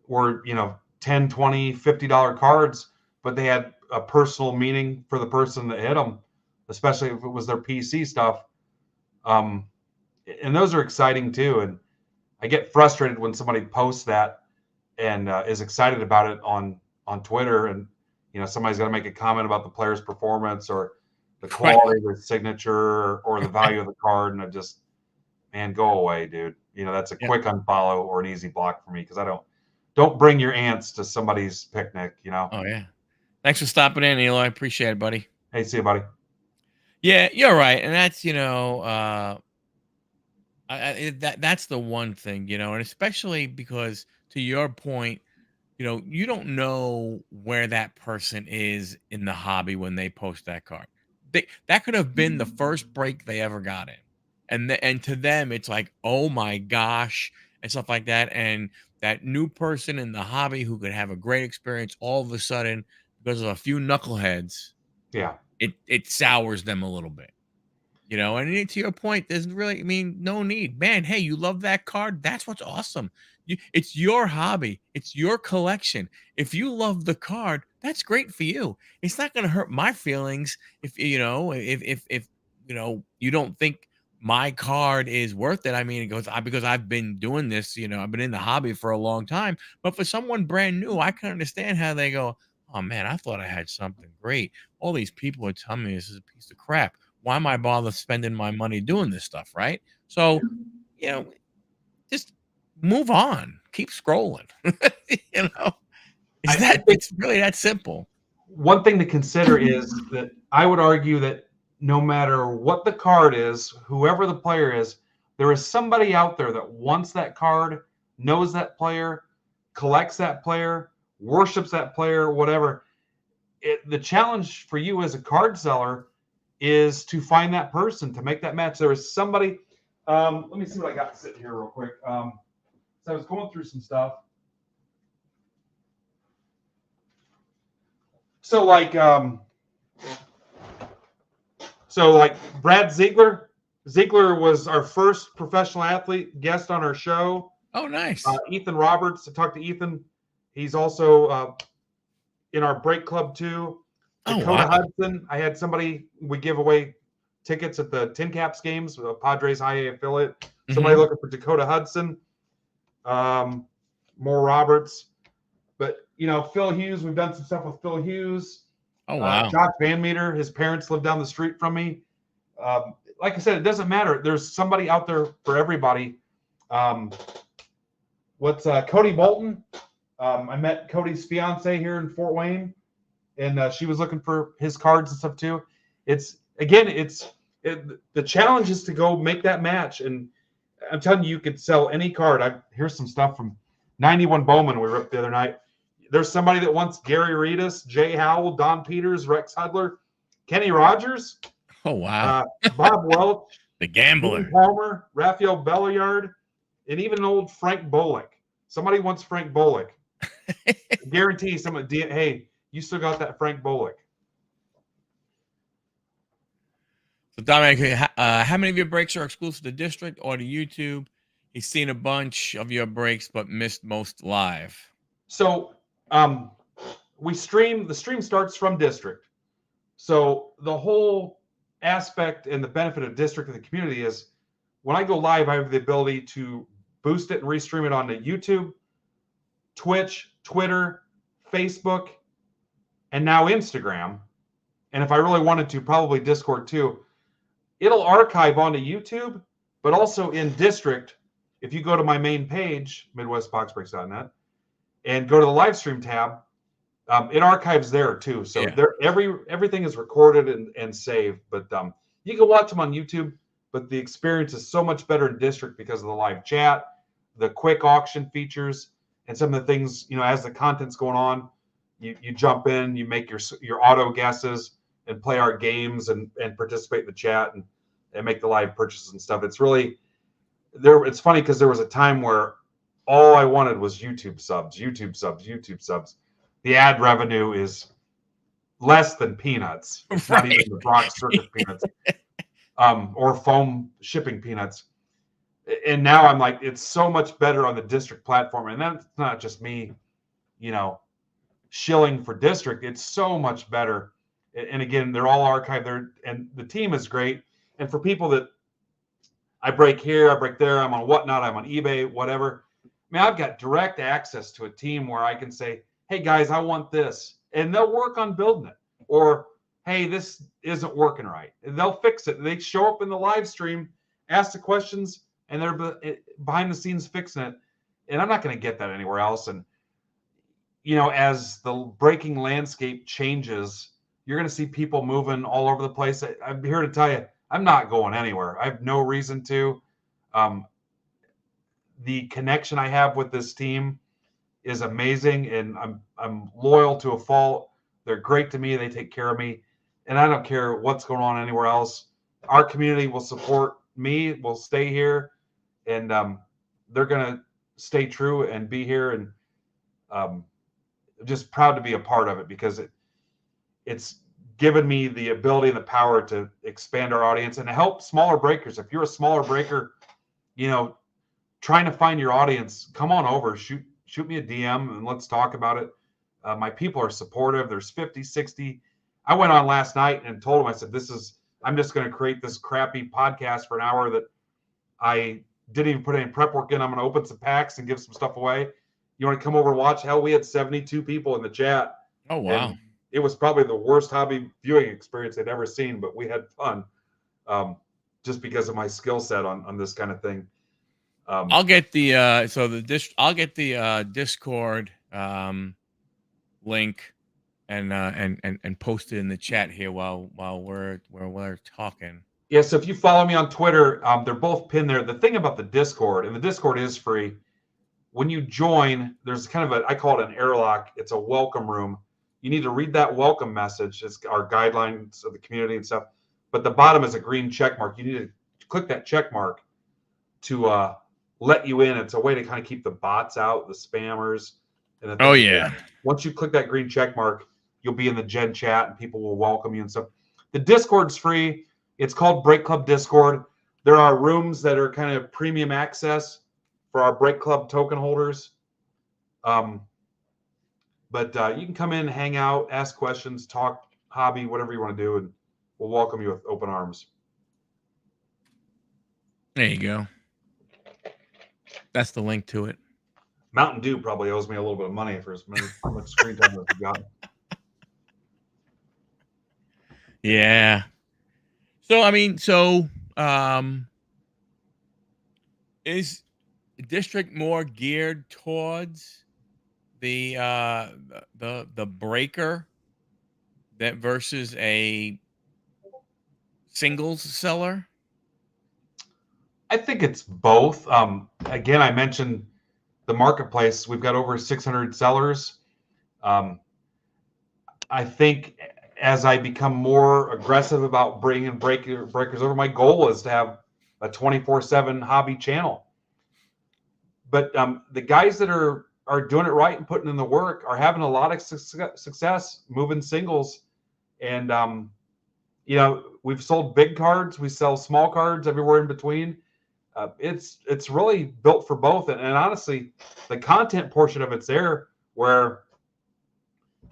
were, you know, 10, 20, $50 cards, but they had a personal meaning for the person that hit them, especially if it was their PC stuff. And those are exciting too. And I get frustrated when somebody posts that and is excited about it on Twitter, and you know somebody's going to make a comment about the player's performance or the quality of their signature or the value of the card, and I just, man, go away, dude. You know, that's a quick unfollow or an easy block for me because I don't bring your aunts to somebody's picnic, you know. Oh yeah. Thanks for stopping in, Eli. I appreciate it, buddy. Hey, see you, buddy. Yeah, you're right, and that's that's the one thing, and especially because to your point, you don't know where that person is in the hobby when they post that card. That could have been the first break they ever got in, and to them it's like, oh my gosh, and stuff like that, and that new person in the hobby who could have a great experience all of a sudden because of a few knuckleheads, Yeah. it sours them a little bit. And to your point, there's really, I mean, no need, man. Hey, you love that card? That's what's awesome. It's your hobby. It's your collection. If you love the card, that's great for you. It's not going to hurt my feelings if you don't think my card is worth it. I mean, it goes because I've been doing this. I've been in the hobby for a long time. But for someone brand new, I can understand how they go, oh man, I thought I had something great. All these people are telling me this is a piece of crap. Why am I bother spending my money doing this stuff, right? So, just move on. Keep scrolling. It's really that simple. One thing to consider is that I would argue that no matter what the card is, whoever the player is, there is somebody out there that wants that card, knows that player, collects that player, worships that player, whatever. The challenge for you as a card seller is to find that person, to make that match. There is somebody. Let me see what I got sitting here real quick. So I was going through some stuff. So like Brad Ziegler. Ziegler was our first professional athlete guest on our show. Oh, nice. Ethan Roberts. I talked to Ethan. He's also in our break club too. Dakota Hudson. I had somebody, we give away tickets at the Tin Caps games, Padres High A affiliate. Somebody looking for Dakota Hudson. More Roberts. But, Phil Hughes, we've done some stuff with Phil Hughes. Oh, wow. Josh Van Meter, his parents live down the street from me. Like I said, it doesn't matter. There's somebody out there for everybody. Cody Bolton? I met Cody's fiance here in Fort Wayne, and she was looking for his cards and stuff too. The challenge is to go make that match. And I'm telling you, you could sell any card. Here's some stuff from 91 Bowman we ripped the other night. There's somebody that wants Gary Reedus, Jay Howell, Don Peters, Rex Hudler, Kenny Rogers. Oh wow. Bob Welch, The Boone gambler. Palmer, Raphael Belliard, and even old Frank Bullock. Somebody wants Frank Bullock. I guarantee somebody, hey, you still got that Frank Bullock. So Dominic, how many of your breaks are exclusive to district or to YouTube? He's seen a bunch of your breaks, but missed most live. So we stream. The stream starts from district. So the whole aspect and the benefit of district of the community is when I go live, I have the ability to boost it and restream it onto YouTube, Twitch, Twitter, Facebook, and now Instagram. And if I really wanted to, probably Discord too. It'll archive onto YouTube, but also in district. If you go to my main page, MidwestBoxBreaks.net, and go to the live stream tab, it archives there too. So Yeah. there, everything is recorded and saved. But you can watch them on YouTube. But the experience is so much better in district because of the live chat, the quick auction features, and some of the things, as the content's going on, you jump in, you make your auto guesses and play our games and participate in the chat and make the live purchases and stuff. It's really there. It's funny because there was a time where all I wanted was YouTube subs. The ad revenue is less than peanuts. It's not even the Brock Circus peanuts, or foam shipping peanuts. And now I'm like, it's so much better on the district platform. And that's not just me, shilling for district. It's so much better. And again, they're all archived there, and the team is great. And for people that I break here, I break there, I'm on Whatnot, I'm on eBay, whatever. I mean, I've got direct access to a team where I can say, hey guys, I want this. And they'll work on building it. Or, hey, this isn't working right. And they'll fix it. They show up in the live stream, ask the questions, and they're behind the scenes fixing it. And I'm not going to get that anywhere else. And, as the breaking landscape changes, you're going to see people moving all over the place. I'm here to tell you, I'm not going anywhere. I have no reason to. The connection I have with this team is amazing, and I'm loyal to a fault. They're great to me. They take care of me, and I don't care what's going on anywhere else. Our community will support me. Will stay here, and they're gonna stay true and be here. And just proud to be a part of it because it's given me the ability and the power to expand our audience and to help smaller breakers. If you're a smaller breaker, trying to find your audience, come on over, shoot me a DM and let's talk about it. My people are supportive. There's 50, 60. I went on last night and told them, I said, I'm just going to create this crappy podcast for an hour that I didn't even put any prep work in. I'm going to open some packs and give some stuff away. You want to come over and watch? Hell, we had 72 people in the chat. Oh, wow. And it was probably the worst hobby viewing experience I'd ever seen, but we had fun just because of my skill set on this kind of thing. I'll get the Discord link and post it in the chat here while we're talking. Yeah, so if you follow me on Twitter, they're both pinned there. The thing about the Discord, and the Discord is free, when you join, there's kind of I call it an airlock. It's a welcome room. You need to read that welcome message. It's our guidelines of the community and stuff. But the bottom is a green check mark. You need to click that check mark to let you in. It's a way to kind of keep the bots out, the spammers. And Oh, yeah. Once you click that green check mark, you'll be in the Gen chat and people will welcome you and stuff. The Discord's free. It's called Break Club Discord. There are rooms that are kind of premium access for our Break Club token holders. But you can come in, hang out, ask questions, talk hobby, whatever you want to do, and we'll welcome you with open arms. There you go. That's the link to it. Mountain Dew probably owes me a little bit of money for as much screen time as we got. Yeah. So I mean, is district more geared towards the breaker that versus a singles seller? I think it's both. Again, I mentioned the marketplace. We've got over 600 sellers. I think as I become more aggressive about bringing breakers over, my goal is to have a 24/7 hobby channel. But the guys that are doing it right and putting in the work are having a lot of success moving singles. And we've sold big cards, we sell small cards everywhere in between. It's really built for both, and honestly, the content portion of it's there where,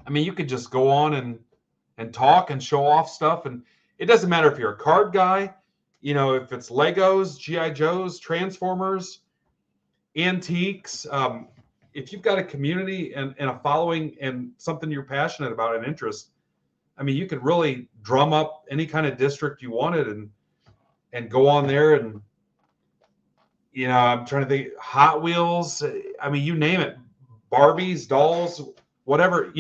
I mean, you could just go on and talk and show off stuff, and it doesn't matter if you're a card guy, if it's Legos, GI Joes, Transformers, antiques. If you've got a community and a following and something you're passionate about and interest, I mean, you could really drum up any kind of district you wanted and go on there. And I'm trying to think, Hot Wheels, I mean, you name it, Barbies, dolls, whatever.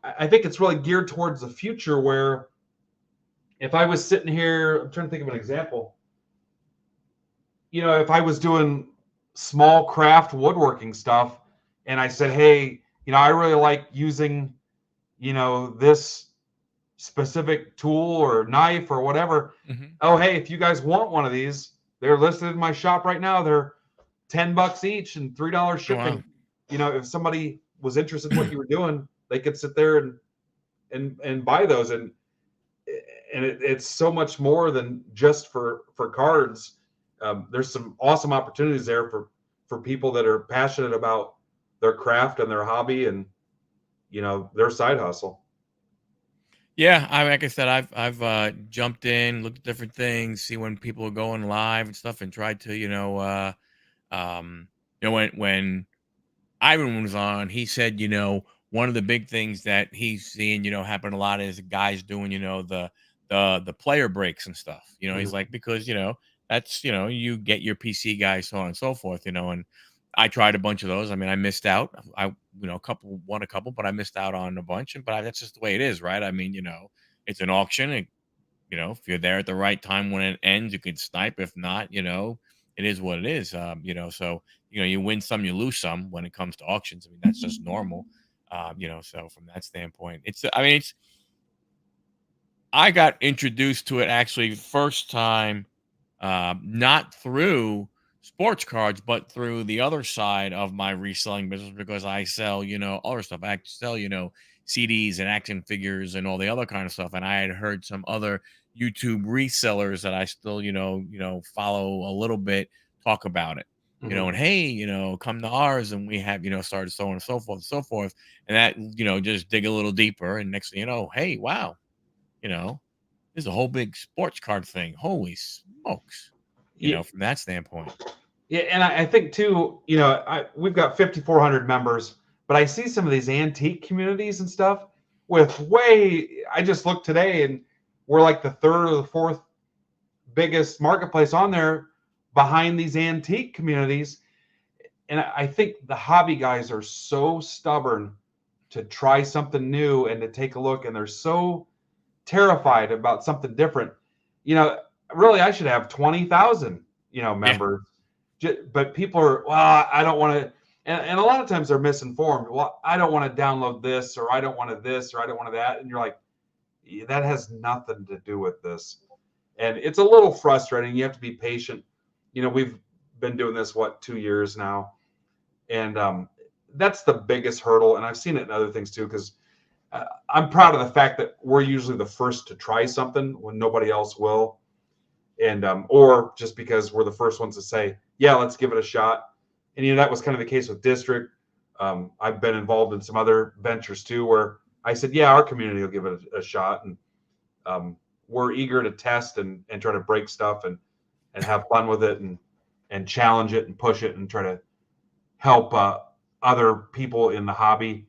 I think it's really geared towards the future, where if I was sitting here, I'm trying to think of an example. If I was doing small craft woodworking stuff and I said, hey, I really like using, this specific tool or knife or whatever. Mm-hmm. Oh, hey, if you guys want one of these, they're listed in my shop right now. They're $10 each and $3 shipping. Oh, wow. If somebody was interested in what you were doing, they could sit there and buy those. And it's so much more than just for cards. There's some awesome opportunities there for people that are passionate about their craft and their hobby and their side hustle. Yeah, like I said, I've jumped in, looked at different things, see when people are going live and stuff, and tried to when Ivan was on, he said, one of the big things that he's seeing, happen a lot is guys doing, the player breaks and stuff. He's like, because, that's, you get your PC guys, so on and so forth, and I tried a bunch of those. I mean, I missed out. I, won a couple, but I missed out on a bunch. But that's just the way it is, right? I mean, it's an auction. And, if you're there at the right time when it ends, you can snipe. If not, it is what it is. So you win some, you lose some when it comes to auctions. I mean, that's just normal. So from that standpoint, I got introduced to it actually first time, not through sports cards, but through the other side of my reselling business, because I sell, other stuff. I sell, CDs and action figures and all the other kind of stuff. And I had heard some other YouTube resellers that I still, follow a little bit talk about it, and hey, come to ours, and we have, started so on and so forth and so forth. And that, just dig a little deeper. And next thing you know, hey, wow, there's a whole big sports card thing. Holy smokes. From that standpoint. Yeah, and I think too, we've got 5,400 members, but I see some of these antique communities and stuff with I just looked today and we're like the third or the fourth biggest marketplace on there behind these antique communities. And I think the hobby guys are so stubborn to try something new and to take a look, and they're so terrified about something different. Really, I should have 20,000, members. Yeah. But people are, well, I don't want to. And a lot of times they're misinformed. Well, I don't want to download this, or I don't want to this, or I don't want to that. And you're like, that has nothing to do with this. And it's a little frustrating. You have to be patient. We've been doing this, 2 years now. And that's the biggest hurdle. And I've seen it in other things too, because I'm proud of the fact that we're usually the first to try something when nobody else will. And or just because we're the first ones to say, yeah, let's give it a shot. And that was kind of the case with District. I've been involved in some other ventures too, where I said, yeah, our community will give it a shot. And we're eager to test and try to break stuff and have fun with it and challenge it and push it and try to help other people in the hobby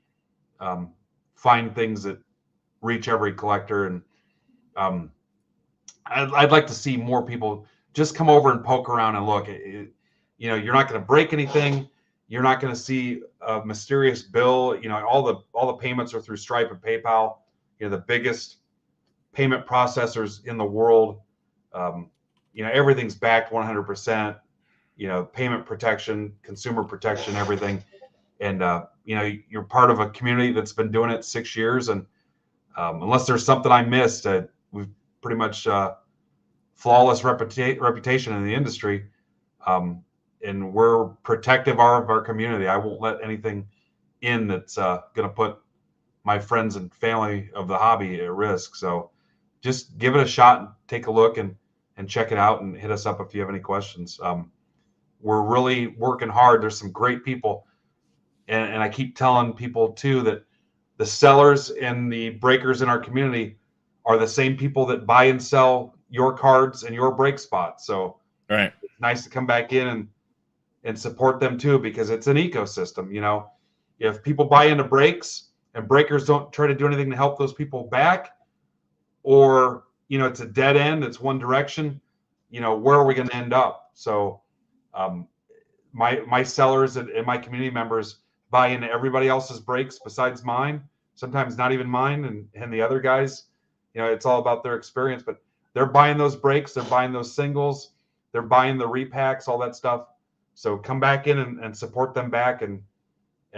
find things that reach every collector. And I'd like to see more people just come over and poke around and look. You're not going to break anything. You're not going to see a mysterious bill. All the payments are through Stripe and PayPal. The biggest payment processors in the world. Everything's backed 100%. Payment protection, consumer protection, everything. And you're part of a community that's been doing it 6 years, and Unless there's something I missed, we've pretty much flawless reputation in the industry, and we're protective of our community. I won't let anything in that's going to put my friends and family of the hobby at risk. So just give it a shot and take a look and check it out and hit us up if you have any questions. We're really working hard. There's some great people. And I keep telling people too that the sellers and the breakers in our community are the same people that buy and sell your cards and your break spots. So Right. it's nice to come back in and support them too, because it's an ecosystem. If people buy into breaks and breakers don't try to do anything to help those people back, or it's a dead end, it's one direction, where are we going to end up? So my sellers and my community members buy into everybody else's breaks besides mine, sometimes not even mine and the other guys. It's all about their experience, but they're buying those breaks, they're buying those singles, they're buying the repacks, all that stuff. So come back in and support them back and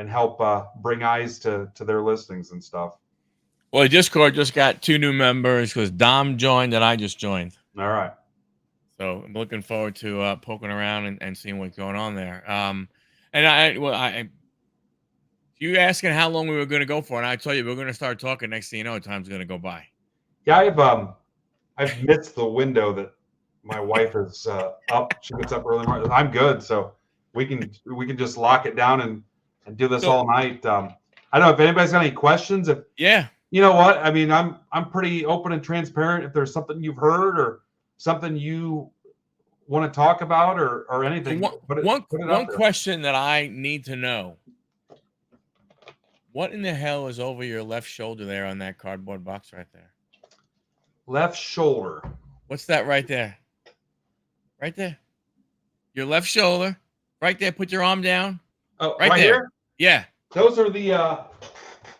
help bring eyes to their listings and stuff. Well, Discord just got 2 new members because Dom joined and I just joined. All right. So I'm looking forward to poking around and seeing what's going on there. And you asking how long we were going to go for, and I tell you we're going to start talking. Next thing you know, time's going to go by. Yeah, I've missed the window that my wife is up. She gets up early morning. I'm good, so we can just lock it down and do this all night. I don't know if anybody's got any questions. Yeah. You know what? I mean, I'm pretty open and transparent. If there's something you've heard or something you want to talk about or anything, one question that I need to know: what in the hell is over your left shoulder there on that cardboard box right there? Left shoulder. What's that right there? Right there. Your left shoulder. Right there. Put your arm down. Oh, right there. Here? Yeah. Those are the.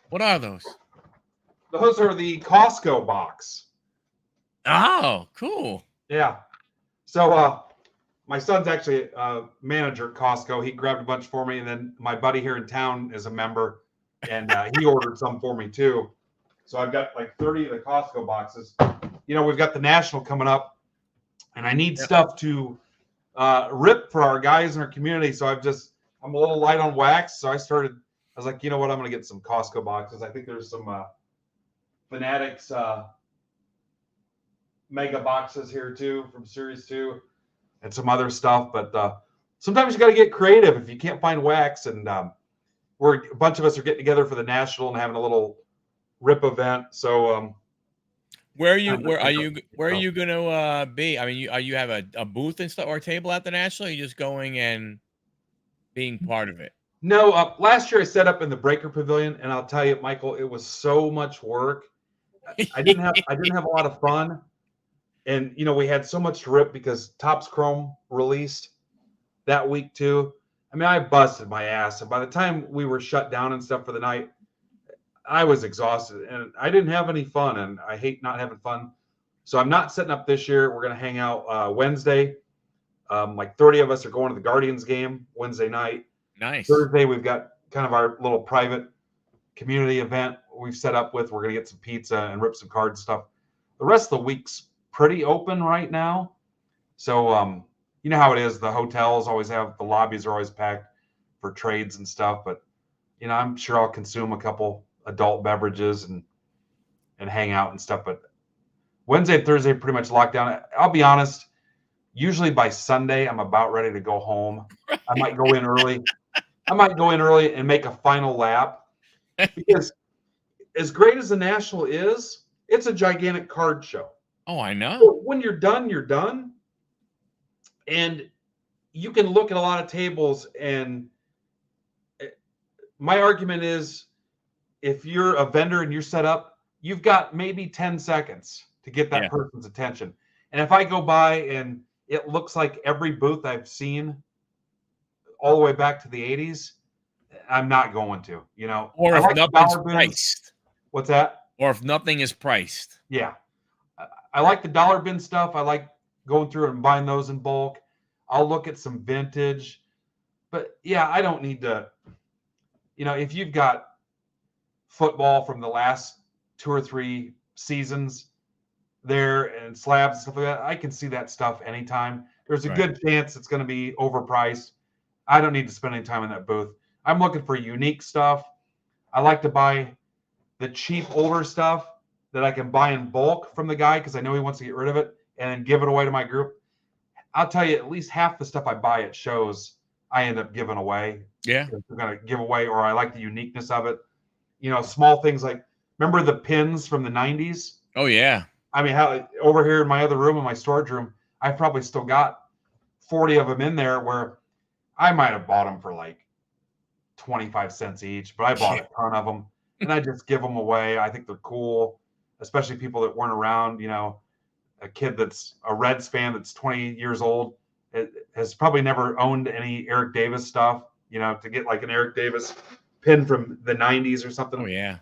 What are those? Those are the Costco box. Oh, cool. Yeah. So my son's actually a manager at Costco. He grabbed a bunch for me, and then my buddy here in town is a member, and he ordered some for me too. So I've got like 30 of the Costco boxes. We've got the National coming up, and I need stuff to rip for our guys in our community. So I'm a little light on wax. So I was like, you know what? I'm going to get some Costco boxes. I think there's some Fanatics mega boxes here too from Series 2 and some other stuff. But sometimes you got to get creative if you can't find wax. And a bunch of us are getting together for the National and having a little rip event. So where are you going to be? I mean, you have a booth and stuff or a table at the National? Or are you just going and being part of it? No, last year I set up in the Breaker Pavilion, and I'll tell you, Michael, it was so much work. I didn't have a lot of fun, and we had so much to rip because Topps Chrome released that week too. I mean, I busted my ass, and by the time we were shut down and stuff for the night, I was exhausted, and I didn't have any fun, and I hate not having fun. So I'm not setting up this year. We're gonna hang out Wednesday. Like 30 of us are going to the Guardians game Wednesday night. Nice. Thursday we've got kind of our little private community event we've set up with. We're going to get some pizza and rip some cards and stuff. The rest of the week's pretty open right now. So, you know how it is. The hotels always have, the lobbies are always packed for trades and stuff. But, I'm sure I'll consume a couple adult beverages and hang out and stuff. But Wednesday and Thursday pretty much locked down. I'll be honest. Usually by Sunday, I'm about ready to go home. I might go in early. And make a final lap, because as great as the National is, it's a gigantic card show. Oh, I know. So when you're done, you're done. And you can look at a lot of tables, and my argument is, if you're a vendor and you're set up, you've got maybe 10 seconds to get that person's attention. And if I go by and it looks like every booth I've seen all the way back to the 80s, I'm not going to, Or if nothing's priced. What's that? Or if nothing is priced. Yeah. I like the dollar bin stuff. I like going through and buying those in bulk. I'll look at some vintage. But, yeah, I don't need to, if you've got football from the last 2 or 3 seasons there and slabs and stuff like that. I can see that stuff anytime. There's a Right. good chance it's going to be overpriced. I don't need to spend any time in that booth. I'm looking for unique stuff. I like to buy the cheap older stuff that I can buy in bulk from the guy because I know he wants to get rid of it and then give it away to my group. I'll tell you, at least half the stuff I buy at shows, I end up giving away. Yeah. If I'm going to give away, or I like the uniqueness of it. Small things like, remember the pins from the 90s? Oh yeah. I mean, how over here in my other room, in my storage room, I probably still got 40 of them in there where I might have bought them for like 25 cents each, but I bought a ton of them and I just give them away. I think they're cool, especially people that weren't around. A kid that's a Reds fan that's 20 years old has probably never owned any Eric Davis stuff, to get like an Eric Davis pin from the 90s or something. Oh yeah.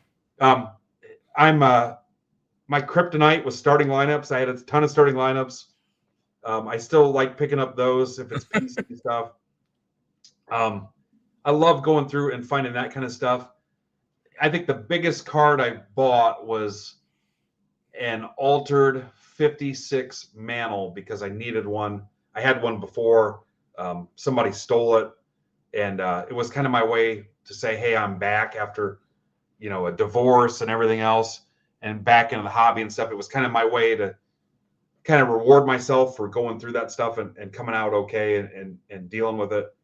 My kryptonite was starting lineups. I had a ton of starting lineups. I still like picking up those if it's PC stuff. I love going through and finding that kind of stuff. I think the biggest card I bought was an altered 56 Mantle because I needed one. I had one before. Somebody stole it. And it was kind of my way to say, hey, I'm back after, a divorce and everything else and back into the hobby and stuff. It was kind of my way to kind of reward myself for going through that stuff and coming out okay and dealing with it.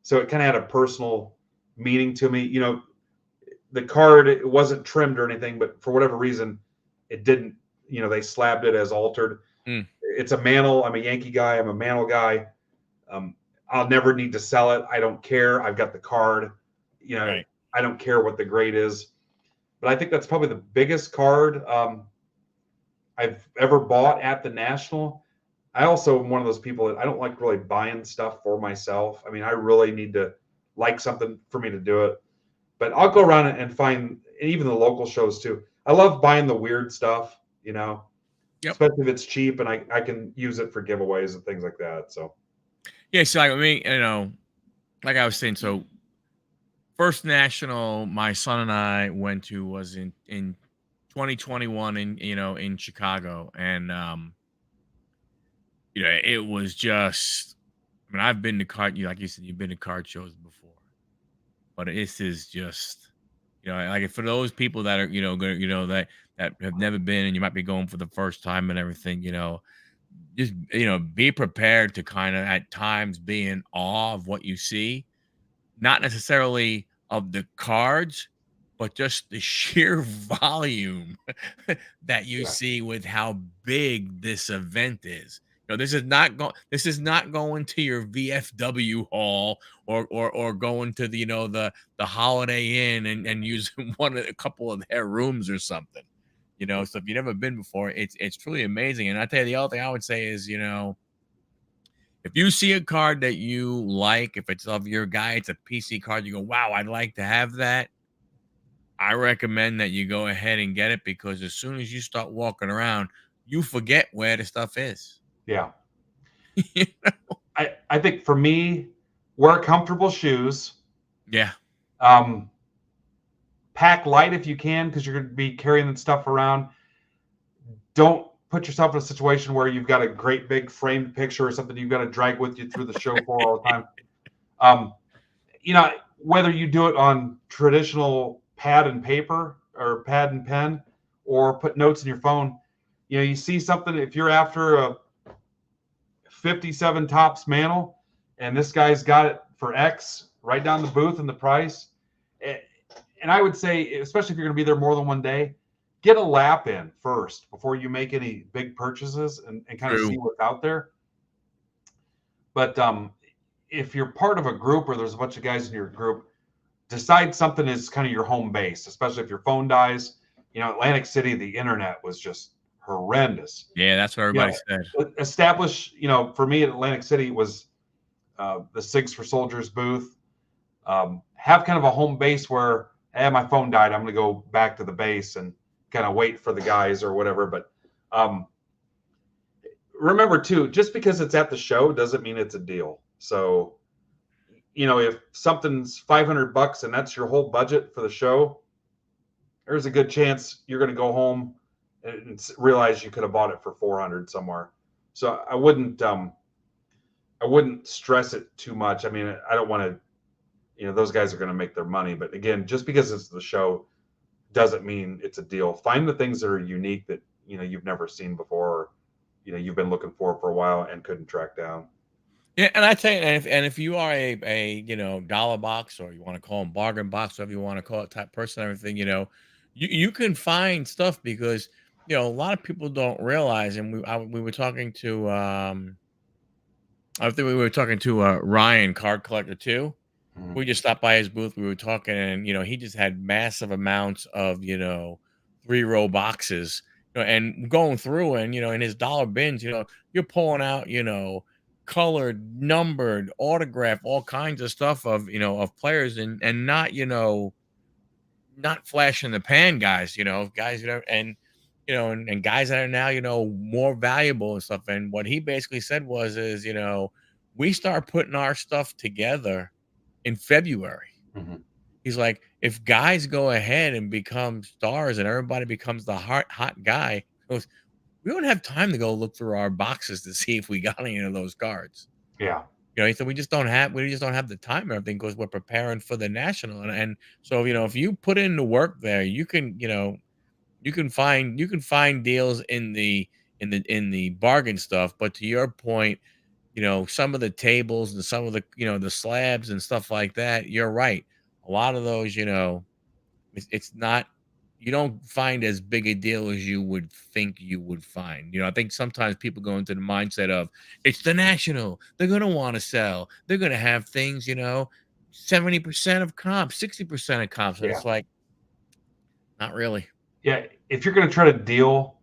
So it kind of had a personal meaning to me. The card, it wasn't trimmed or anything, but for whatever reason, it didn't, they slabbed it as altered. It's a Mantle. I'm a Yankee guy. I'm a Mantle guy. I'll never need to sell it. I don't care. I've got the card. Right. I don't care what the grade is. But I think that's probably the biggest card I've ever bought at the National. I also am one of those people that I don't like really buying stuff for myself. I mean, I really need to like something for me to do it. But I'll go around and find, and even the local shows too. I love buying the weird stuff, Yep. especially if it's cheap and I can use it for giveaways and things like that. So, Yeah. So like me, like I was saying, so first national my son and I went to was in 2021 in Chicago, and it was just. I mean, I've been to like you said, you've been to card shows before, but this is just, like for those people that are, that have never been and you might be going for the first time and everything, just be prepared to kind of at times be in awe of what you see, not necessarily of the cards, but just the sheer volume that you yeah, see with how big this event is. This is not going to your VFW hall or going to the Holiday Inn and using a couple of their rooms or something. So if you've never been before, it's truly amazing. And I tell you, the other thing I would say is, if you see a card that you like, if it's of your guy, it's a PC card, you go, wow, I'd like to have that. I recommend that you go ahead and get it, because as soon as you start walking around, you forget where the stuff is. yeah. I think for me, wear comfortable shoes. Yeah. Pack light if you can, because you're going to be carrying that stuff around. Don't put yourself in a situation where you've got a great big framed picture or something you've got to drag with you through the show for all the time. Whether you do it on traditional pad and paper or pad and pen, or put notes in your phone, you see something, if you're after a 57 Topps Mantle and this guy's got it for X, write down the booth and the price. And I would say, especially if you're going to be there more than one day, get a lap in first before you make any big purchases and kind of see what's out there. But if you're part of a group or there's a bunch of guys in your group, decide something is kind of your home base, especially if your phone dies. Atlantic City, the internet was just horrendous. Yeah, that's what everybody said. Establish, for me at Atlantic City was the Sigs for Soldiers booth. Have kind of a home base where, hey, my phone died, I'm going to go back to the base and kind of wait for the guys or whatever. But remember too, just because it's at the show doesn't mean it's a deal. So, if something's $500 and that's your whole budget for the show, there's a good chance you're going to go home and realize you could have bought it for 400 somewhere. So I wouldn't stress it too much. I mean, I don't want to, those guys are going to make their money, but again, just because it's the show doesn't mean it's a deal. Find the things that are unique that, you've never seen before, or, you've been looking for a while and couldn't track down. Yeah, and I tell you, and if you are a dollar box, or you want to call them bargain box, whatever you want to call it, type person, everything, you can find stuff, because a lot of people don't realize. And we were talking to I think we were talking to Ryan, card collector too. Mhm. We just stopped by his booth. We were talking, and he just had massive amounts of 3-row boxes, and going through, and in his dollar bins, you're pulling out, colored, numbered, autograph, all kinds of stuff of of players, and not not flash in the pan guys, guys, and and guys that are now more valuable and stuff. And what he basically said was, is we start putting our stuff together in February. Mhm. He's like, if guys go ahead and become stars, and everybody becomes the hot guy, he goes, we don't have time to go look through our boxes to see if we got any of those cards. Yeah. He said, we just don't have the time and everything, because we're preparing for the national. And so, if you put in the work there, you can find deals in the bargain stuff. But to your point, some of the tables and some of the slabs and stuff like that, you're right. A lot of those, it's not, you don't find as big a deal as you would think you would find. I think sometimes people go into the mindset of, it's the national. They're gonna want to sell. They're gonna have things, 70% of comps, 60% of comps. And Yeah. it's like, not really. Yeah. If you're going to try to deal,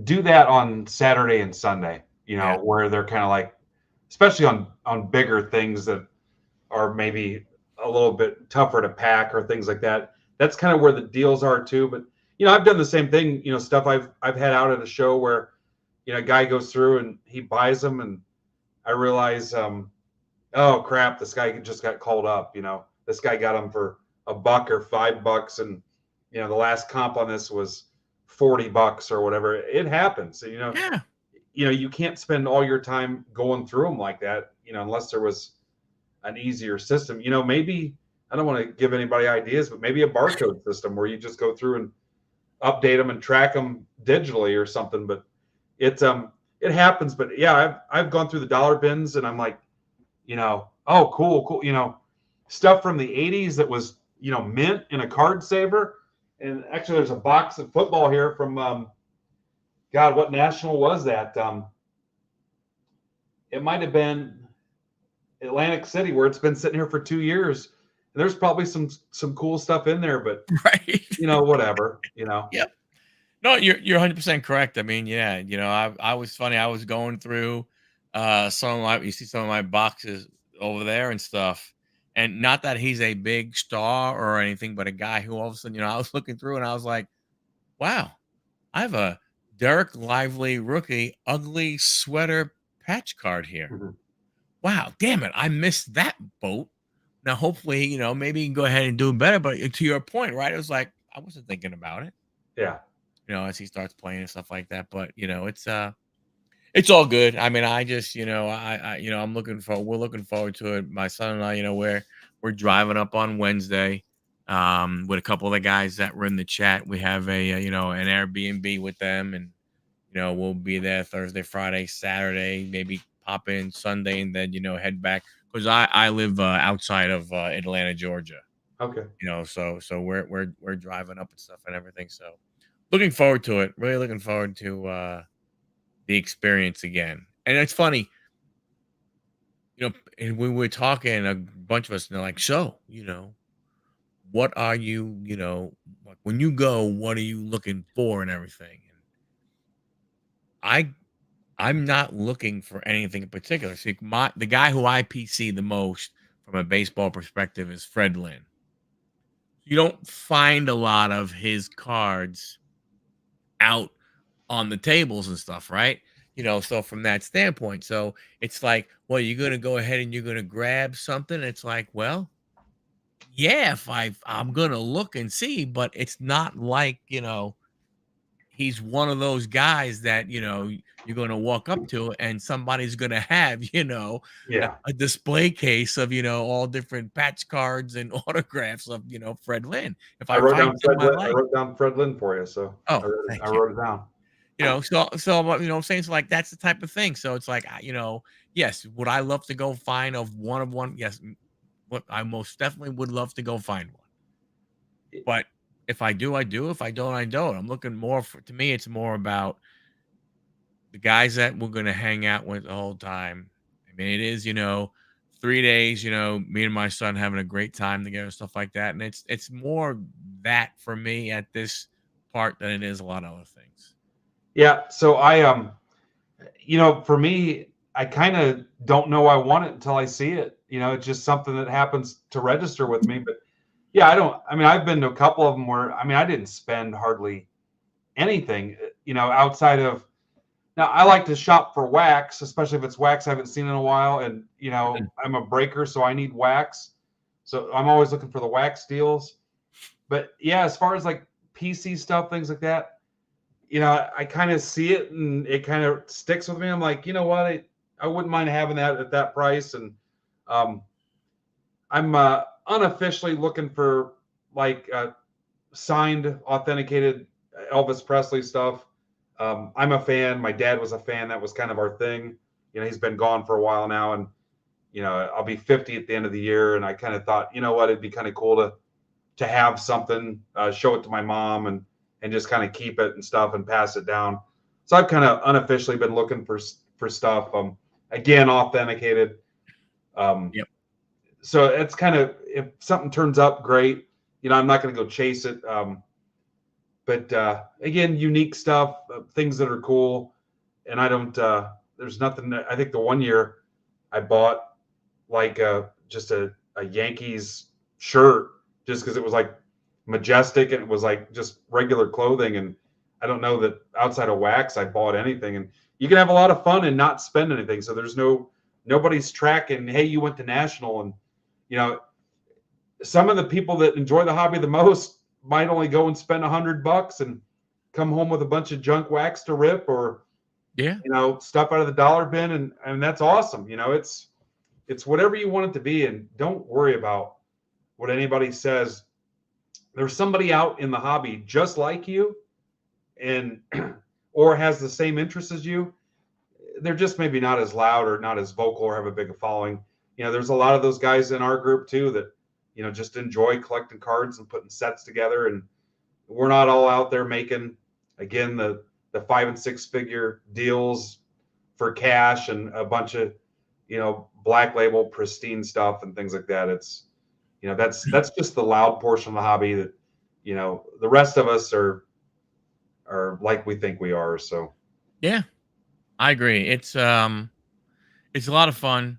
do that on Saturday and Sunday, Yeah. where they're kind of like, especially on bigger things that are maybe a little bit tougher to pack or things like that. That's kind of where the deals are too. But I've done the same thing. Stuff I've had out at a show where a guy goes through and he buys them, and I realize, oh crap, this guy just got called up. This guy got them for $1 or $5, and the last comp on this was $40 or whatever. It happens. Yeah. You can't spend all your time going through them like that. Unless there was an easier system. Maybe, I don't want to give anybody ideas, but maybe a barcode system where you just go through and update them and track them digitally or something. But it happens. But yeah, I've gone through the dollar bins, and I'm like, oh cool, stuff from the 80s that was mint in a card saver. And actually, there's a box of football here from God, what national was that? It might have been Atlantic City, where it's been sitting here for 2 years. And there's probably some cool stuff in there, but Right. whatever. Yep. No, you're 100% correct. I mean, yeah, I was funny. I was going through you see some of my boxes over there and stuff. And not that he's a big star or anything, but a guy who all of a sudden, I was looking through, and I was like, wow, I have a Derek Lively rookie ugly sweater patch card here. Mhm. Wow, damn it, I missed that boat. Now, hopefully, maybe you can go ahead and do better. But to your point, right? It was like, I wasn't thinking about it, Yeah. as he starts playing and stuff like that. But it's all good. I mean, I just, we're looking forward to it. My son and I, we're driving up on Wednesday, with a couple of the guys that were in the chat. We have an Airbnb with them, and we'll be there Thursday, Friday, Saturday, maybe pop in Sunday, and then head back, because I live outside of Atlanta, Georgia. Okay. So we're driving up and stuff and everything. So looking forward to it. Really looking forward to the experience again. And it's funny, and we were talking, a bunch of us, and they're like, so, what are you, like, when you go, what are you looking for and everything? And I'm not looking for anything in particular. See, the guy who I PC the most from a baseball perspective is Fred Lynn. You don't find a lot of his cards out on the tables and stuff, right? So from that standpoint, so it's like, well, you're gonna go ahead and you're gonna grab something. It's like, well, yeah, if I'm gonna look and see, but it's not like, he's one of those guys that, you're gonna walk up to and somebody's gonna have, Yeah, a display case of, all different patch cards and autographs of, Fred Lynn. If I find something I I like, wrote down Fred Lynn for you, so oh, I thank you. wrote it down. I'm saying, so like that's the type of thing. So it's like, yes, would I love to go find a one of one? Yes, what I most definitely would love to go find one. But if I do, I do. If I don't, I don't. I'm looking more for, to me, it's more about the guys that we're gonna hang out with the whole time. I mean, it is, 3 days, me and my son having a great time together, stuff like that. And it's more that for me at this part than it is a lot of other things. Yeah, so for me, I kind of don't know I want it until I see it. It's just something that happens to register with me. But yeah, I mean, I've been to a couple of them where, I mean, I didn't spend hardly anything, outside of, now I like to shop for wax, especially if it's wax I haven't seen in a while. And, Mhm. I'm a breaker, so I need wax. So I'm always looking for the wax deals. But yeah, as far as like PC stuff, things like that, I kind of see it and it kind of sticks with me. I'm like, you know what? I wouldn't mind having that at that price. And um, I'm unofficially looking for like signed, authenticated Elvis Presley stuff. I'm a fan. My dad was a fan. That was kind of our thing. He's been gone for a while now, and I'll be 50 at the end of the year. And I kind of thought, you know what, it'd be kind of cool to have something, show it to my mom, and just kind of keep it and stuff and pass it down. So I've kind of unofficially been looking for stuff. Again, authenticated. Um, Yep. so it's kind of, if something turns up, great. I'm not going to go chase it. But again, unique stuff, things that are cool. And I don't. There's nothing. I think the one year I bought like just a Yankees shirt just because it was like majestic and it was like just regular clothing. And I don't know that outside of wax I bought anything. And you can have a lot of fun and not spend anything. So there's nobody's tracking, hey, you went to national. And you know some of the people that enjoy the hobby the most might only go and spend $100 and come home with a bunch of junk wax to rip, or Yeah. stuff out of the dollar bin. And that's awesome. It's whatever you want it to be, and don't worry about what anybody says. There's somebody out in the hobby just like you, and or has the same interests as you. They're just maybe not as loud or not as vocal or have a big following. There's a lot of those guys in our group too that just enjoy collecting cards and putting sets together. And we're not all out there making, again, the 5 and 6 figure deals for cash and a bunch of black label pristine stuff and things like that. It's that's just the loud portion of the hobby that the rest of us are like we think we are. So Yeah. I agree. It's a lot of fun.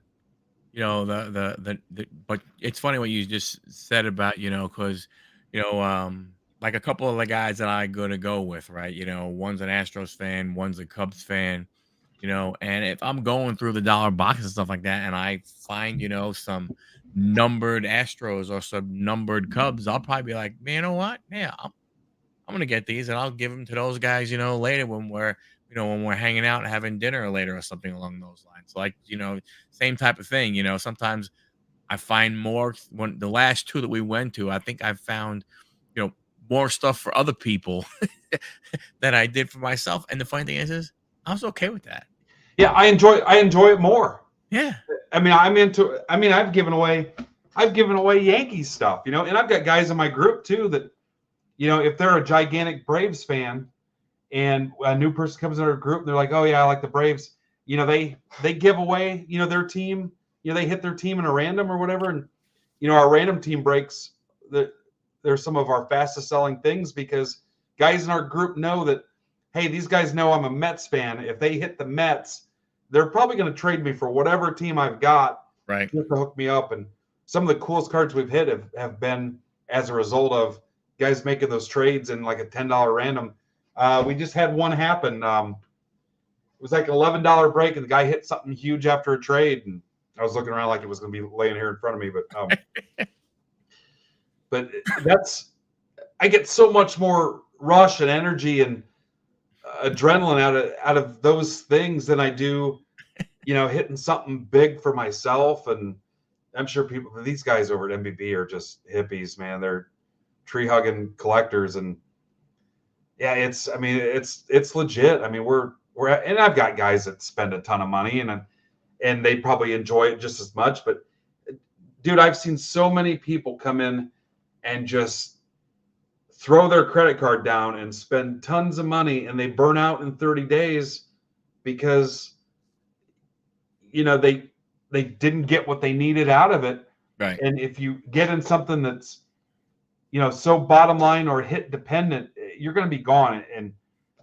But it's funny what you just said about, because, like a couple of the guys that I gonna go with, right? One's an Astros fan, one's a Cubs fan, and if I'm going through the dollar box and stuff like that, and I find, some numbered Astros or some numbered Cubs, I'll probably be like, man, you know what? Yeah, I'm gonna get these and I'll give them to those guys, later when we're hanging out and having dinner later or something along those lines. Like, same type of thing. Sometimes I find more when the last two that we went to, I think I found, you know, more stuff for other people than I did for myself. And the funny thing is I was okay with that. yeah, I enjoy it more. Yeah. I mean, I'm into. I mean, I've given away Yankees stuff, and I've got guys in my group too that, if they're a gigantic Braves fan and a new person comes in our group and they're like, oh yeah, I like the Braves, they give away, their team, they hit their team in a random or whatever, and our random team breaks. They're some of our fastest selling things because guys in our group know that, hey, these guys know I'm a Mets fan. If they hit the Mets, they're probably going to trade me for whatever team I've got Right. just to hook me up. And some of the coolest cards we've hit have been as a result of guys making those trades in like a $10 random. We just had one happen. It was like an $11 break, and the guy hit something huge after a trade. And I was looking around like it was going to be laying here in front of me, but but I get so much more rush and energy and adrenaline out of those things than I do, hitting something big for myself. And I'm sure these guys over at MBB are just hippies, man. They're tree hugging collectors, and yeah, it's legit. I mean, and I've got guys that spend a ton of money, and they probably enjoy it just as much. But dude, I've seen so many people come in and just throw their credit card down and spend tons of money, and they burn out in 30 days because they didn't get what they needed out of it. Right. And if you get in something that's so bottom line or hit dependent, you're going to be gone. And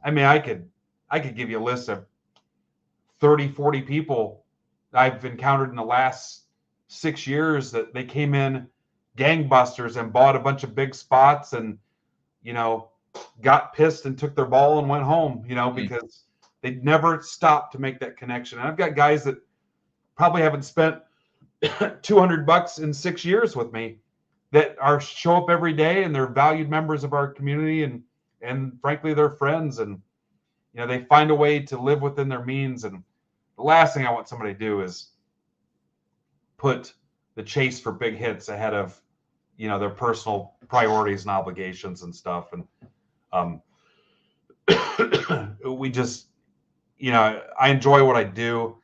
I mean, I could give you a list of 30, 40 people I've encountered in the last 6 years that they came in gangbusters and bought a bunch of big spots and, got pissed and took their ball and went home, because they never stopped to make that connection. And I've got guys that probably haven't spent $200 in 6 years with me that show up every day, and they're valued members of our community, and frankly, they're friends, and they find a way to live within their means. And the last thing I want somebody to do is put the chase for big hits ahead of their personal priorities and obligations and stuff. And we just I enjoy what I do,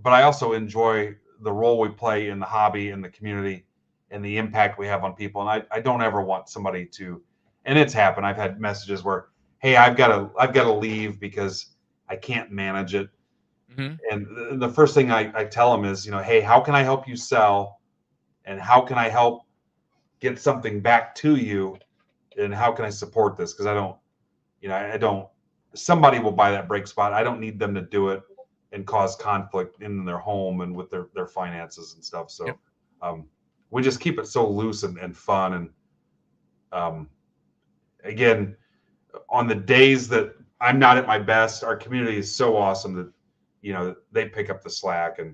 but I also enjoy the role we play in the hobby and the community and the impact we have on people. And I don't ever want somebody to, and it's happened. I've had messages where, hey, I've got to leave because I can't manage it. Mm-hmm. And the first thing I tell them is, hey, how can I help you sell? And how can I help get something back to you? And how can I support this? Because I don't, somebody will buy that break spot. I don't need them to do it and cause conflict in their home and with their finances and stuff. So we just keep it so loose and fun. And again, on the days that I'm not at my best, our community is so awesome that they pick up the slack. And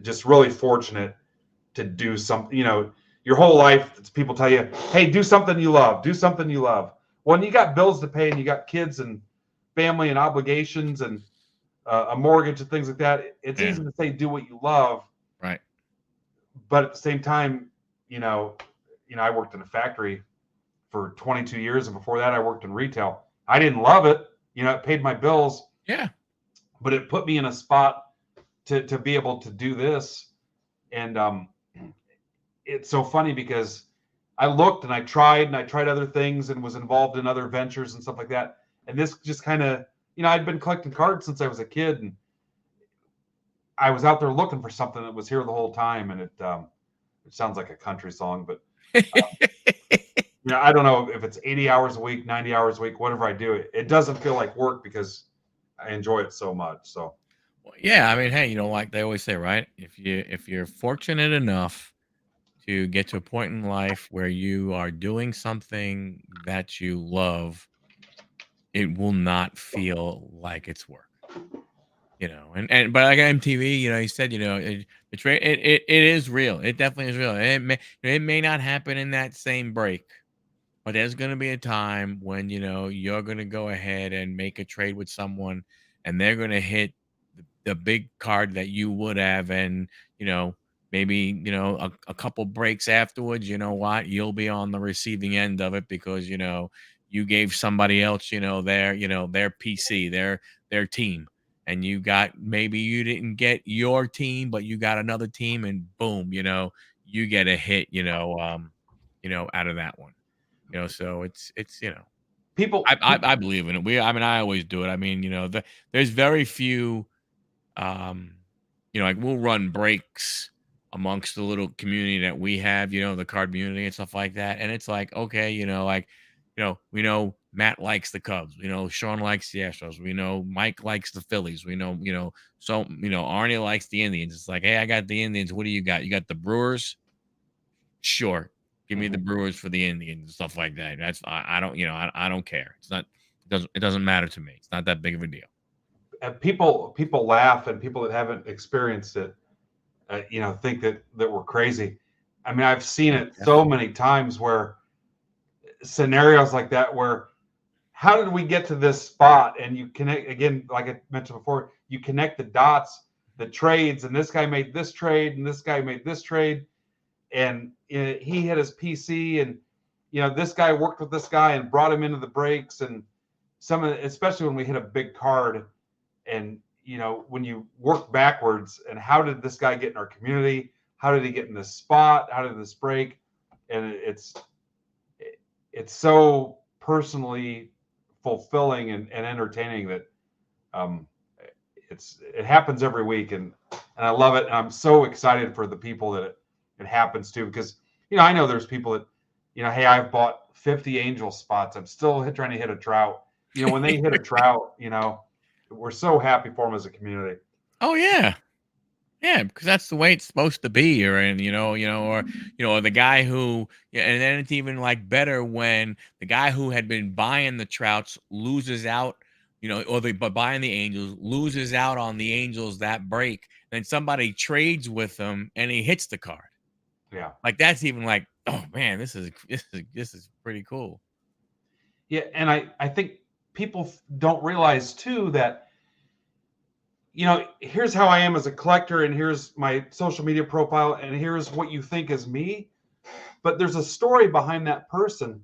just really fortunate to do something. Your whole life, people tell you, hey, do something you love. Do something you love. When you got bills to pay and you got kids and family and obligations and a mortgage and things like that, it's easy to say do what you love. Right. But at the same time, I worked in a factory for 22 years, and before that I worked in retail. I didn't love it. It paid my bills. Yeah. But it put me in a spot to be able to do this. And it's so funny because I looked and I tried other things and was involved in other ventures and stuff like that. And this just kind of, I'd been collecting cards since I was a kid, and I was out there looking for something that was here the whole time. And it sounds like a country song, but I don't know if it's 80 hours a week, 90 hours a week, whatever I do, it doesn't feel like work because I enjoy it so much. So, yeah, I mean, hey, like they always say, right? If you're fortunate enough to get to a point in life where you are doing something that you love, it will not feel like it's work. But like MTV, he said, the trade, it is real. It definitely is real. It may not happen in that same break, but there's going to be a time when, you're going to go ahead and make a trade with someone, and they're going to hit the big card that you would have. And, maybe, a couple breaks afterwards, you'll be on the receiving end of it because, you gave somebody else, their PC, their team. And maybe you didn't get your team, but you got another team, and boom, you get a hit, out of that one. So it's people, I believe in it. I always do it. I mean, there's very few, like we'll run breaks amongst the little community that we have, the card community and stuff like that. And it's like, okay, we know Matt likes the Cubs. Sean likes the Astros. We know Mike likes the Phillies. We know, so, Arnie likes the Indians. It's like, hey, I got the Indians. What do you got? You got the Brewers? Sure. Give me the Brewers for the Indians and stuff like that. I don't, I don't care. It doesn't matter to me. It's not that big of a deal. People laugh, and people that haven't experienced it, think that we're crazy. I mean, I've seen Yeah, it so definitely. many times where scenarios like that where how did we get to this spot? And you connect again, like I mentioned before, you connect the dots, the trades, and this guy made this trade, and this guy made this trade, and he hit his PC, and this guy worked with this guy and brought him into the breaks, and especially when we hit a big card, and when you work backwards, and how did this guy get in our community? How did he get in this spot? How did this break? And it's so personally fulfilling and entertaining that um, it happens every week, and I love it. And I'm so excited for the people that it happens to, because I know there's people that hey, I've bought 50 angel spots. I'm still trying to hit a trout. When they hit a trout, we're so happy for them as a community. Oh yeah. Yeah, because that's the way it's supposed to be, or and or the guy who, yeah, and then it's even like better when the guy who had been buying the trouts loses out, or but buying the angels loses out on the angels that break, then somebody trades with them and he hits the card. Yeah. Like that's even like, oh man, this is pretty cool. Yeah, and I think people don't realize too that here's how I am as a collector, and here's my social media profile, and here's what you think is me. But there's a story behind that person.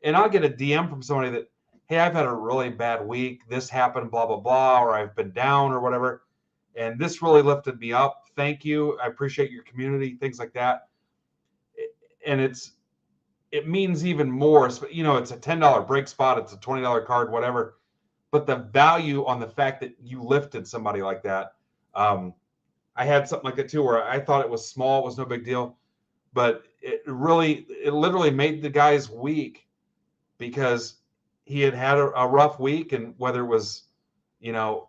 And I'll get a DM from somebody that, hey, I've had a really bad week. This happened, blah, blah, blah, or I've been down or whatever. And this really lifted me up. Thank you. I appreciate your community, things like that. And it means even more. It's a $10 break spot, it's a $20 card, whatever. But the value on the fact that you lifted somebody like that. I had something like that too, where I thought it was small, it was no big deal, but it literally made the guy's week, because he had a rough week, and whether it was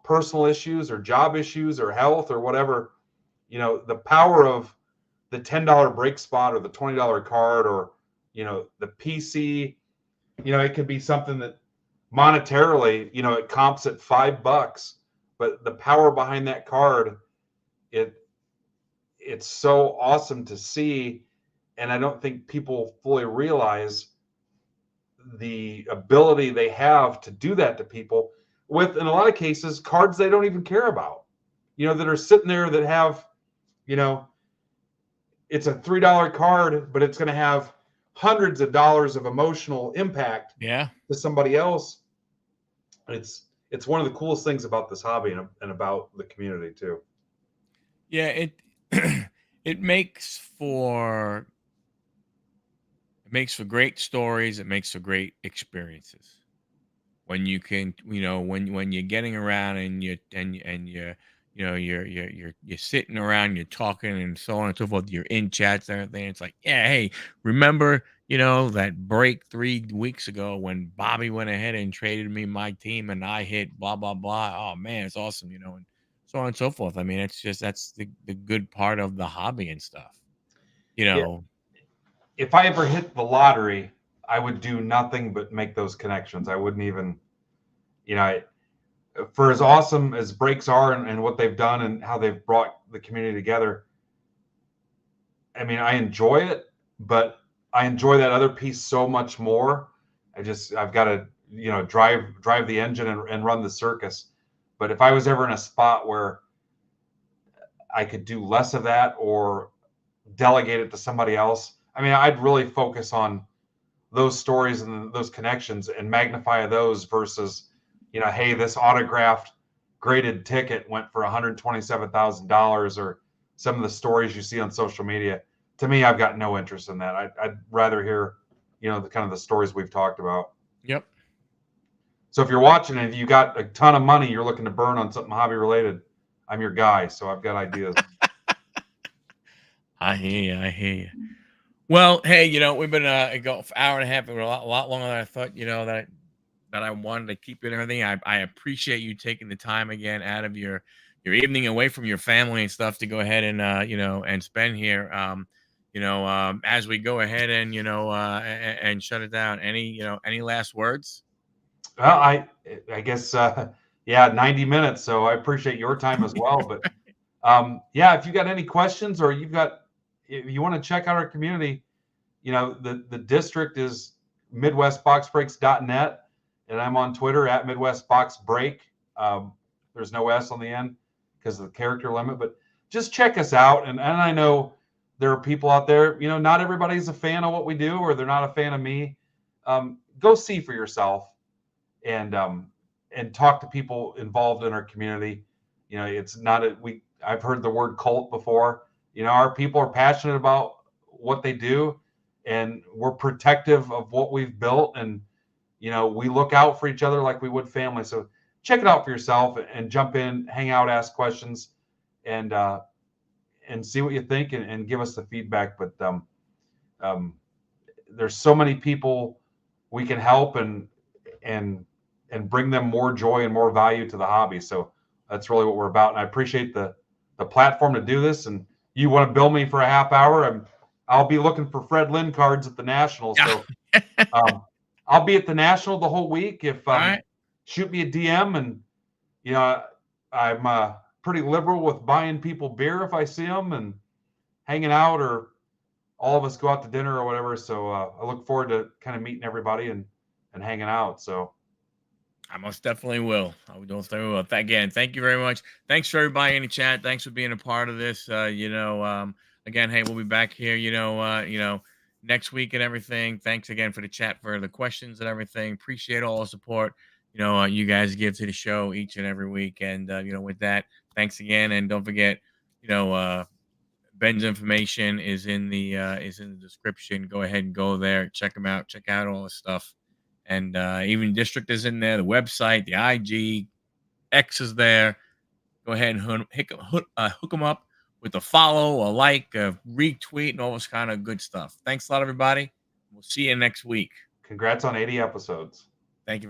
personal issues or job issues or health or whatever, the power of the $10 break spot or the $20 card, or the PC, it could be something that monetarily, it comps at $5, but the power behind that card, it it's so awesome to see. And I don't think people fully realize the ability they have to do that to people with, in a lot of cases, cards they don't even care about, that are sitting there that have, you know, it's a $3 card, but it's going to have hundreds of dollars of emotional impact Yeah. to somebody else. It's one of the coolest things about this hobby, and about the community too. Yeah, it makes for great stories. It makes for great experiences when you can, when you're getting around and you're you're sitting around, you're talking and so on and so forth. You're in chats and everything. It's like, yeah, hey, remember, that break 3 weeks ago when Bobby went ahead and traded me my team and I hit blah blah blah. Oh man, it's awesome, and so on and so forth. I mean, it's just that's the good part of the hobby and stuff. You Yeah, know, if I ever hit the lottery, I would do nothing but make those connections. I wouldn't even, you know, for as awesome as breaks are, and what they've done and how they've brought the community together. I mean, I enjoy it, but I enjoy that other piece so much more. I've got to, drive the engine, and run the circus. But if I was ever in a spot where I could do less of that, or delegate it to somebody else, I mean, I'd really focus on those stories and those connections, and magnify those versus, hey, this autographed graded ticket went for $127,000, or some of the stories you see on social media. To me, I've got no interest in that. I'd rather hear, the kind of the stories we've talked about. yep. So if you're watching and you got a ton of money you're looking to burn on something hobby related, I'm your guy. So I've got ideas. I hear you. I hear you. Well, hey, we've been go for hour and a half, a lot longer than I thought. That I wanted to keep it and everything. I appreciate you taking the time again out of your evening away from your family and stuff to go ahead and and spend here. As we go ahead and and shut it down. Any last words? Well, I guess yeah, 90 minutes. So I appreciate your time as well. But yeah, if you got any questions, or you've got if you want to check out our community, the district is midwestboxbreaks.net, and I'm on Twitter at midwestboxbreak. There's no S on the end because of the character limit, but just check us out. And I know there are people out there, not everybody's a fan of what we do, or they're not a fan of me. Go see for yourself, and talk to people involved in our community. It's not I've heard the word cult before. Our people are passionate about what they do, and we're protective of what we've built, and we look out for each other like we would family. So check it out for yourself and jump in, hang out, ask questions, and see what you think, and give us the feedback. But there's so many people we can help and bring them more joy and more value to the hobby. So that's really what we're about. And I appreciate the platform to do this. And you want to bill me for a half hour, I'll be looking for Fred Lynn cards at the National. So I'll be at the National the whole week. If right. Shoot me a DM, and I'm pretty liberal with buying people beer if I see them, and hanging out, or all of us go out to dinner or whatever. So I look forward to kind of meeting everybody and hanging out. So I most definitely will. Again, thank you very much. Thanks for everybody in the chat. Thanks for being a part of this. Again, hey, we'll be back here, next week and everything. Thanks again for the chat, for the questions and everything. Appreciate all the support, you guys give to the show each and every week. And, with that, thanks again. And don't forget, Ben's information is in the description. Go ahead and go there. Check him out. Check out all the stuff. And even district is in there, the website, the IG, X is there. Go ahead and hook them up with a follow, a like, a retweet, and all this kind of good stuff. Thanks a lot, everybody. We'll see you next week. Congrats on 80 episodes. Thank you.